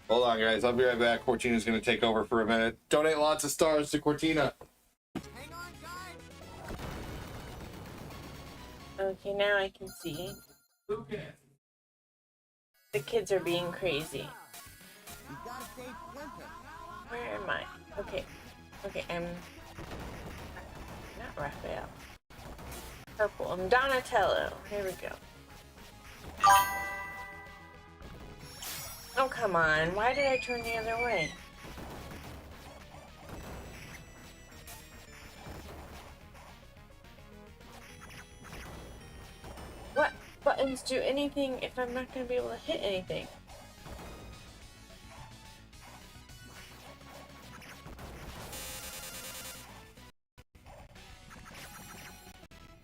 Hold on, guys. I'll be right back. Cortina's going to take over for a minute. Donate lots of stars to Cortina. Okay, now I can see. The kids are being crazy. Where am I? Okay, I'm not Raphael. Purple. I'm Donatello. Here we go. Oh, come on. Why did I turn the other way? What buttons do anything if I'm not going to be able to hit anything?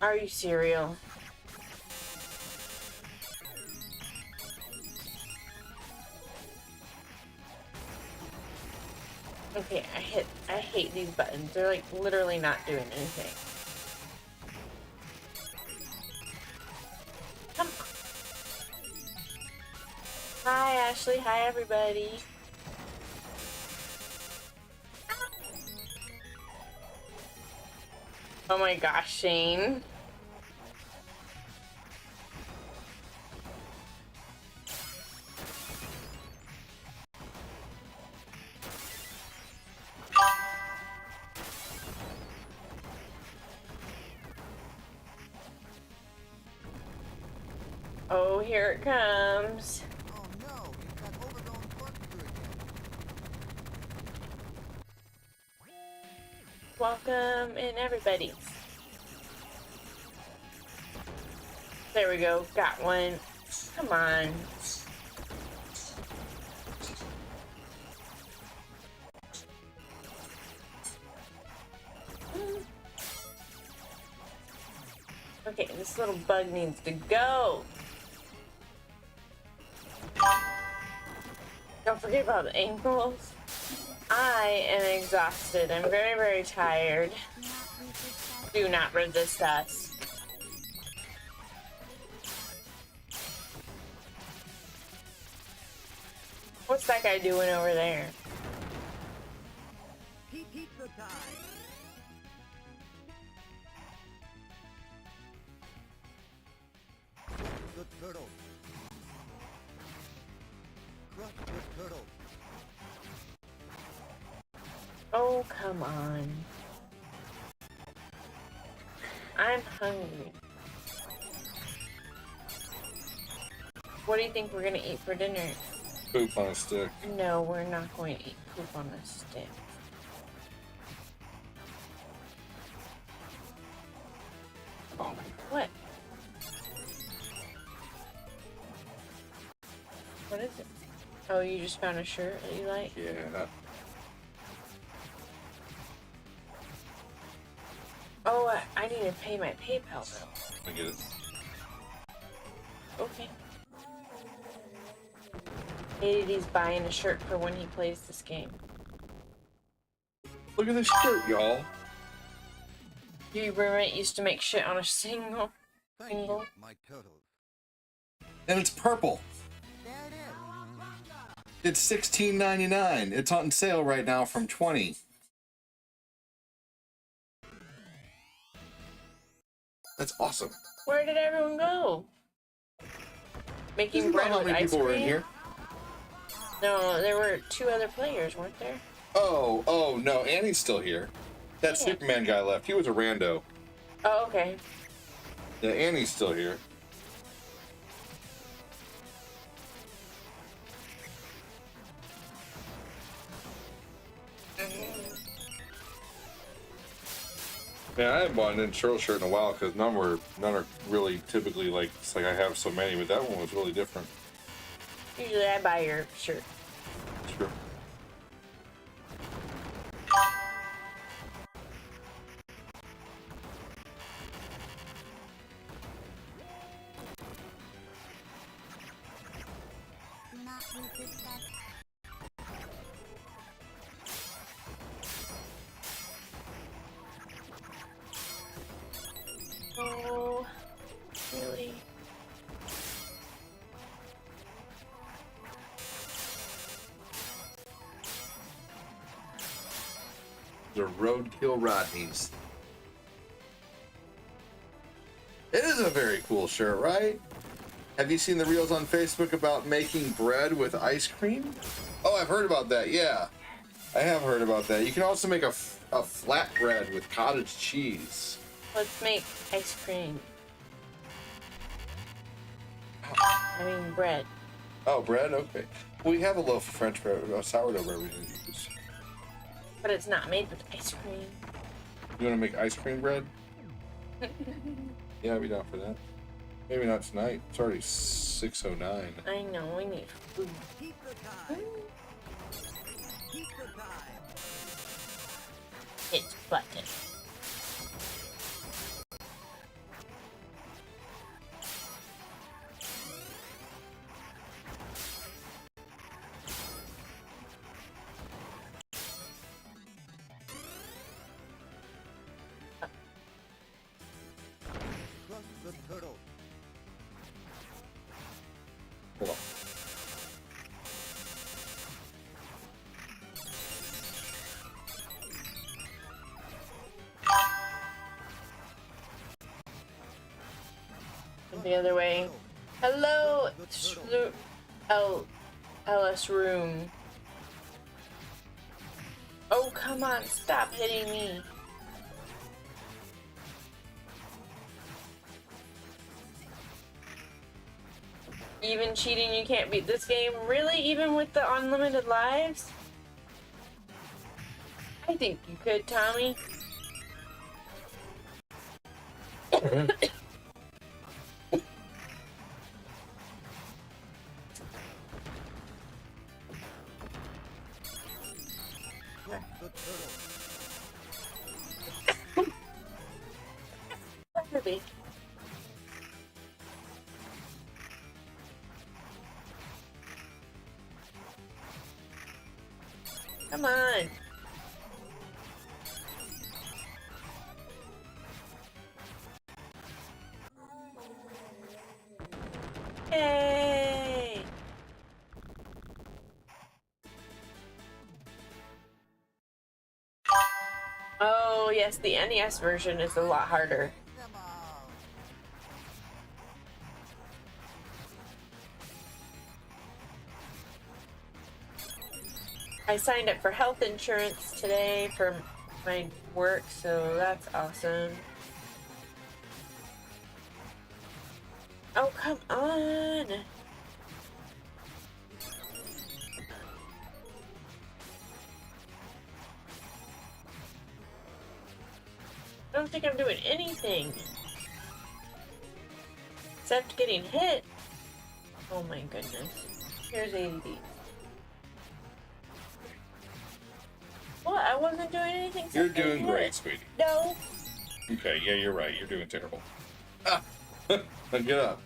Are you cereal? Okay, I hate these buttons. They're like literally not doing anything. Come on. Hi Ashley, hi everybody. Oh my gosh, Shane. Oh, here it comes. Oh no, you've got overgrown corkscrew again. Welcome in, everybody. There we go. Got one. Come on. Okay, this little bug needs to go. Don't forget about the ankles. I am exhausted. I'm very, very tired. Do not resist us. What's that guy doing over there? Keep the time. The turtle. Crush the turtle. Oh, come on. I'm hungry. What do you think we're gonna eat for dinner? Poop on a stick. No, we're not going to eat poop on a stick. Oh, What? What is it? Oh, you just found a shirt that you like? yeah. Oh, I need to pay my PayPal bill. I get it. Okay. ADD's buying a shirt for when he plays this game. Look at this shirt, y'all. Your roommate used to make shit on a single. Thank you, Single. my turtles. And it's purple. There it is. It's $16.99. It's on sale right now from $20. That's awesome. Where did everyone go? Making Think about bread how with many ice people were in cream? here. No, there were 2 other players, weren't there? Oh, no, Annie's still here. That Yeah. Superman guy left. He was a rando. Oh, okay. Yeah, Annie's still here. Man, I haven't bought an turtle shirt in a while because none are really typically like, it's like I have so many, but that one was really different. Usually I buy your shirt. Sure. Oh, really? The Roadkill Rodneys. It is a very cool shirt, right? Have you seen the reels on Facebook about making bread with ice cream? Oh, I've heard about that, yeah. I have heard about that. You can also make a flat bread with cottage cheese. Let's make ice cream. I mean bread. Oh, bread? Okay. We have a loaf of French bread, a sourdough bread we can use. But it's not made with ice cream. You want to make ice cream bread? Yeah, I'd be down for that. Maybe not tonight. It's already 6:09. I know, we need food. Keep the time. Keep the time. It's button. the other way. Hello, LS room. Oh, come on, stop hitting me. Even cheating, you can't beat this game? Really? Even with the unlimited lives? I think you could, Tommy. Maybe. Come on. Yay! Oh, yes, the NES version is a lot harder. I signed up for health insurance today for my work, so that's awesome. Oh, come on! I don't think I'm doing anything. Except getting hit. Oh my goodness. Here's ADD. What? I wasn't doing anything. You're doing great, sweetie. No. Okay, yeah, you're right. You're doing terrible. Ah! Get up.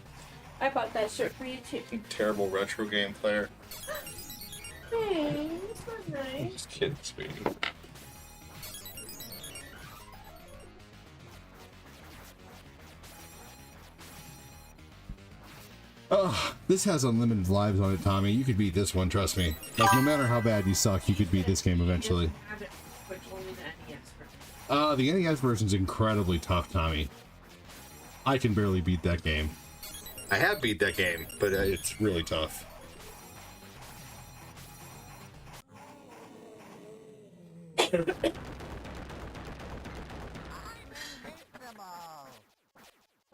I bought that shirt for you too. You terrible retro game player. Hey, this was nice. Just kidding, sweetie. Oh, this has unlimited lives on it, Tommy. You could beat this one, trust me. Like, no matter how bad you suck, you could beat this game eventually. The NES version's incredibly tough, Tommy. I can barely beat that game. I have beat that game, but it's really tough.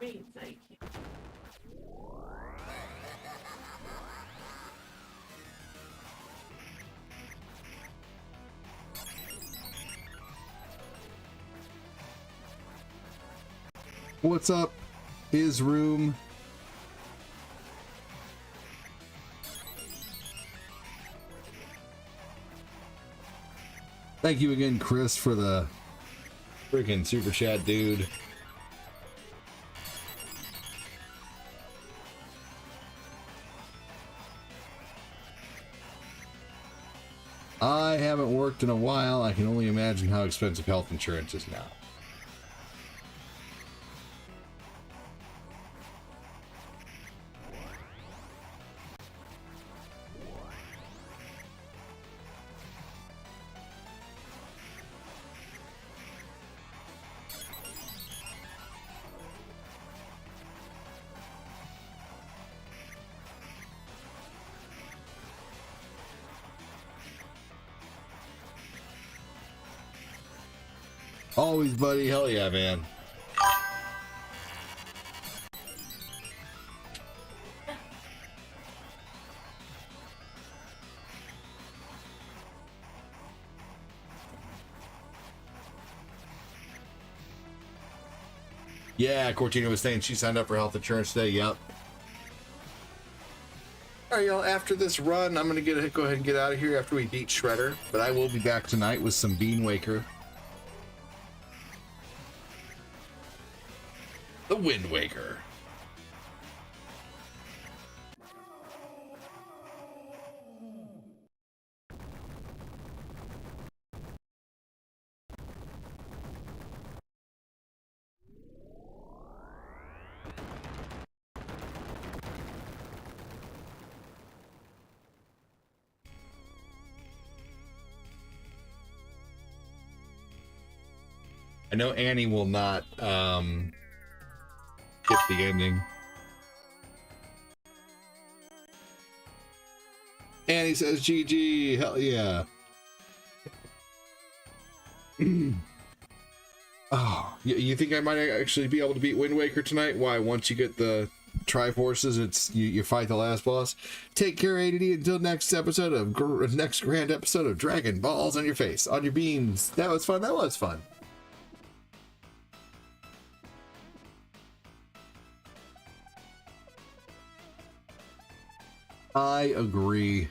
Wait, thank you. What's up, Is Room? Thank you again, Chris, for the Freaking super chat, dude. I haven't worked in a while. I can only imagine how expensive health insurance is now. Always, buddy. Hell yeah, man. Yeah, Cortina was saying she signed up for health insurance today. Yep. All right, y'all. After this run, I'm gonna go ahead and get out of here after we beat Shredder. But I will be back tonight with some Bean Waker. The Wind Waker. I know Annie will not skip the ending. Annie says GG. Hell yeah. Oh, you think I might actually be able to beat Wind Waker tonight? Why? Once you get the Triforces, it's you fight the last boss. Take care, ADD. Until next episode of next grand episode of Dragon Balls on your face, on your beans. That was fun. That was fun. I agree.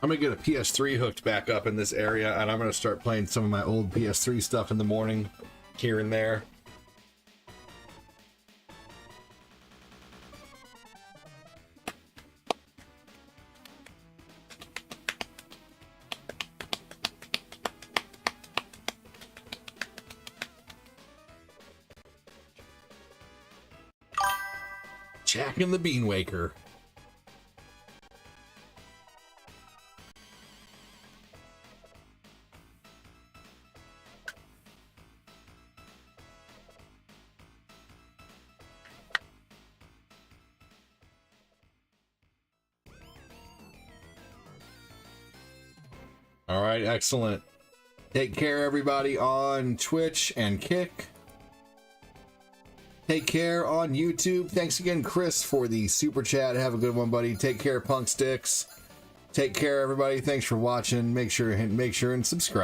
I'm gonna get a PS3 hooked back up in this area, and I'm gonna start playing some of my old PS3 stuff in the morning, here and there. Jack and the Bean Waker. All right, excellent. Take care, everybody, on Twitch and Kick. Take care on YouTube. Thanks again, Chris, for the super chat. Have a good one, buddy. Take care, Punk Sticks. Take care, everybody. Thanks for watching. Make sure and subscribe.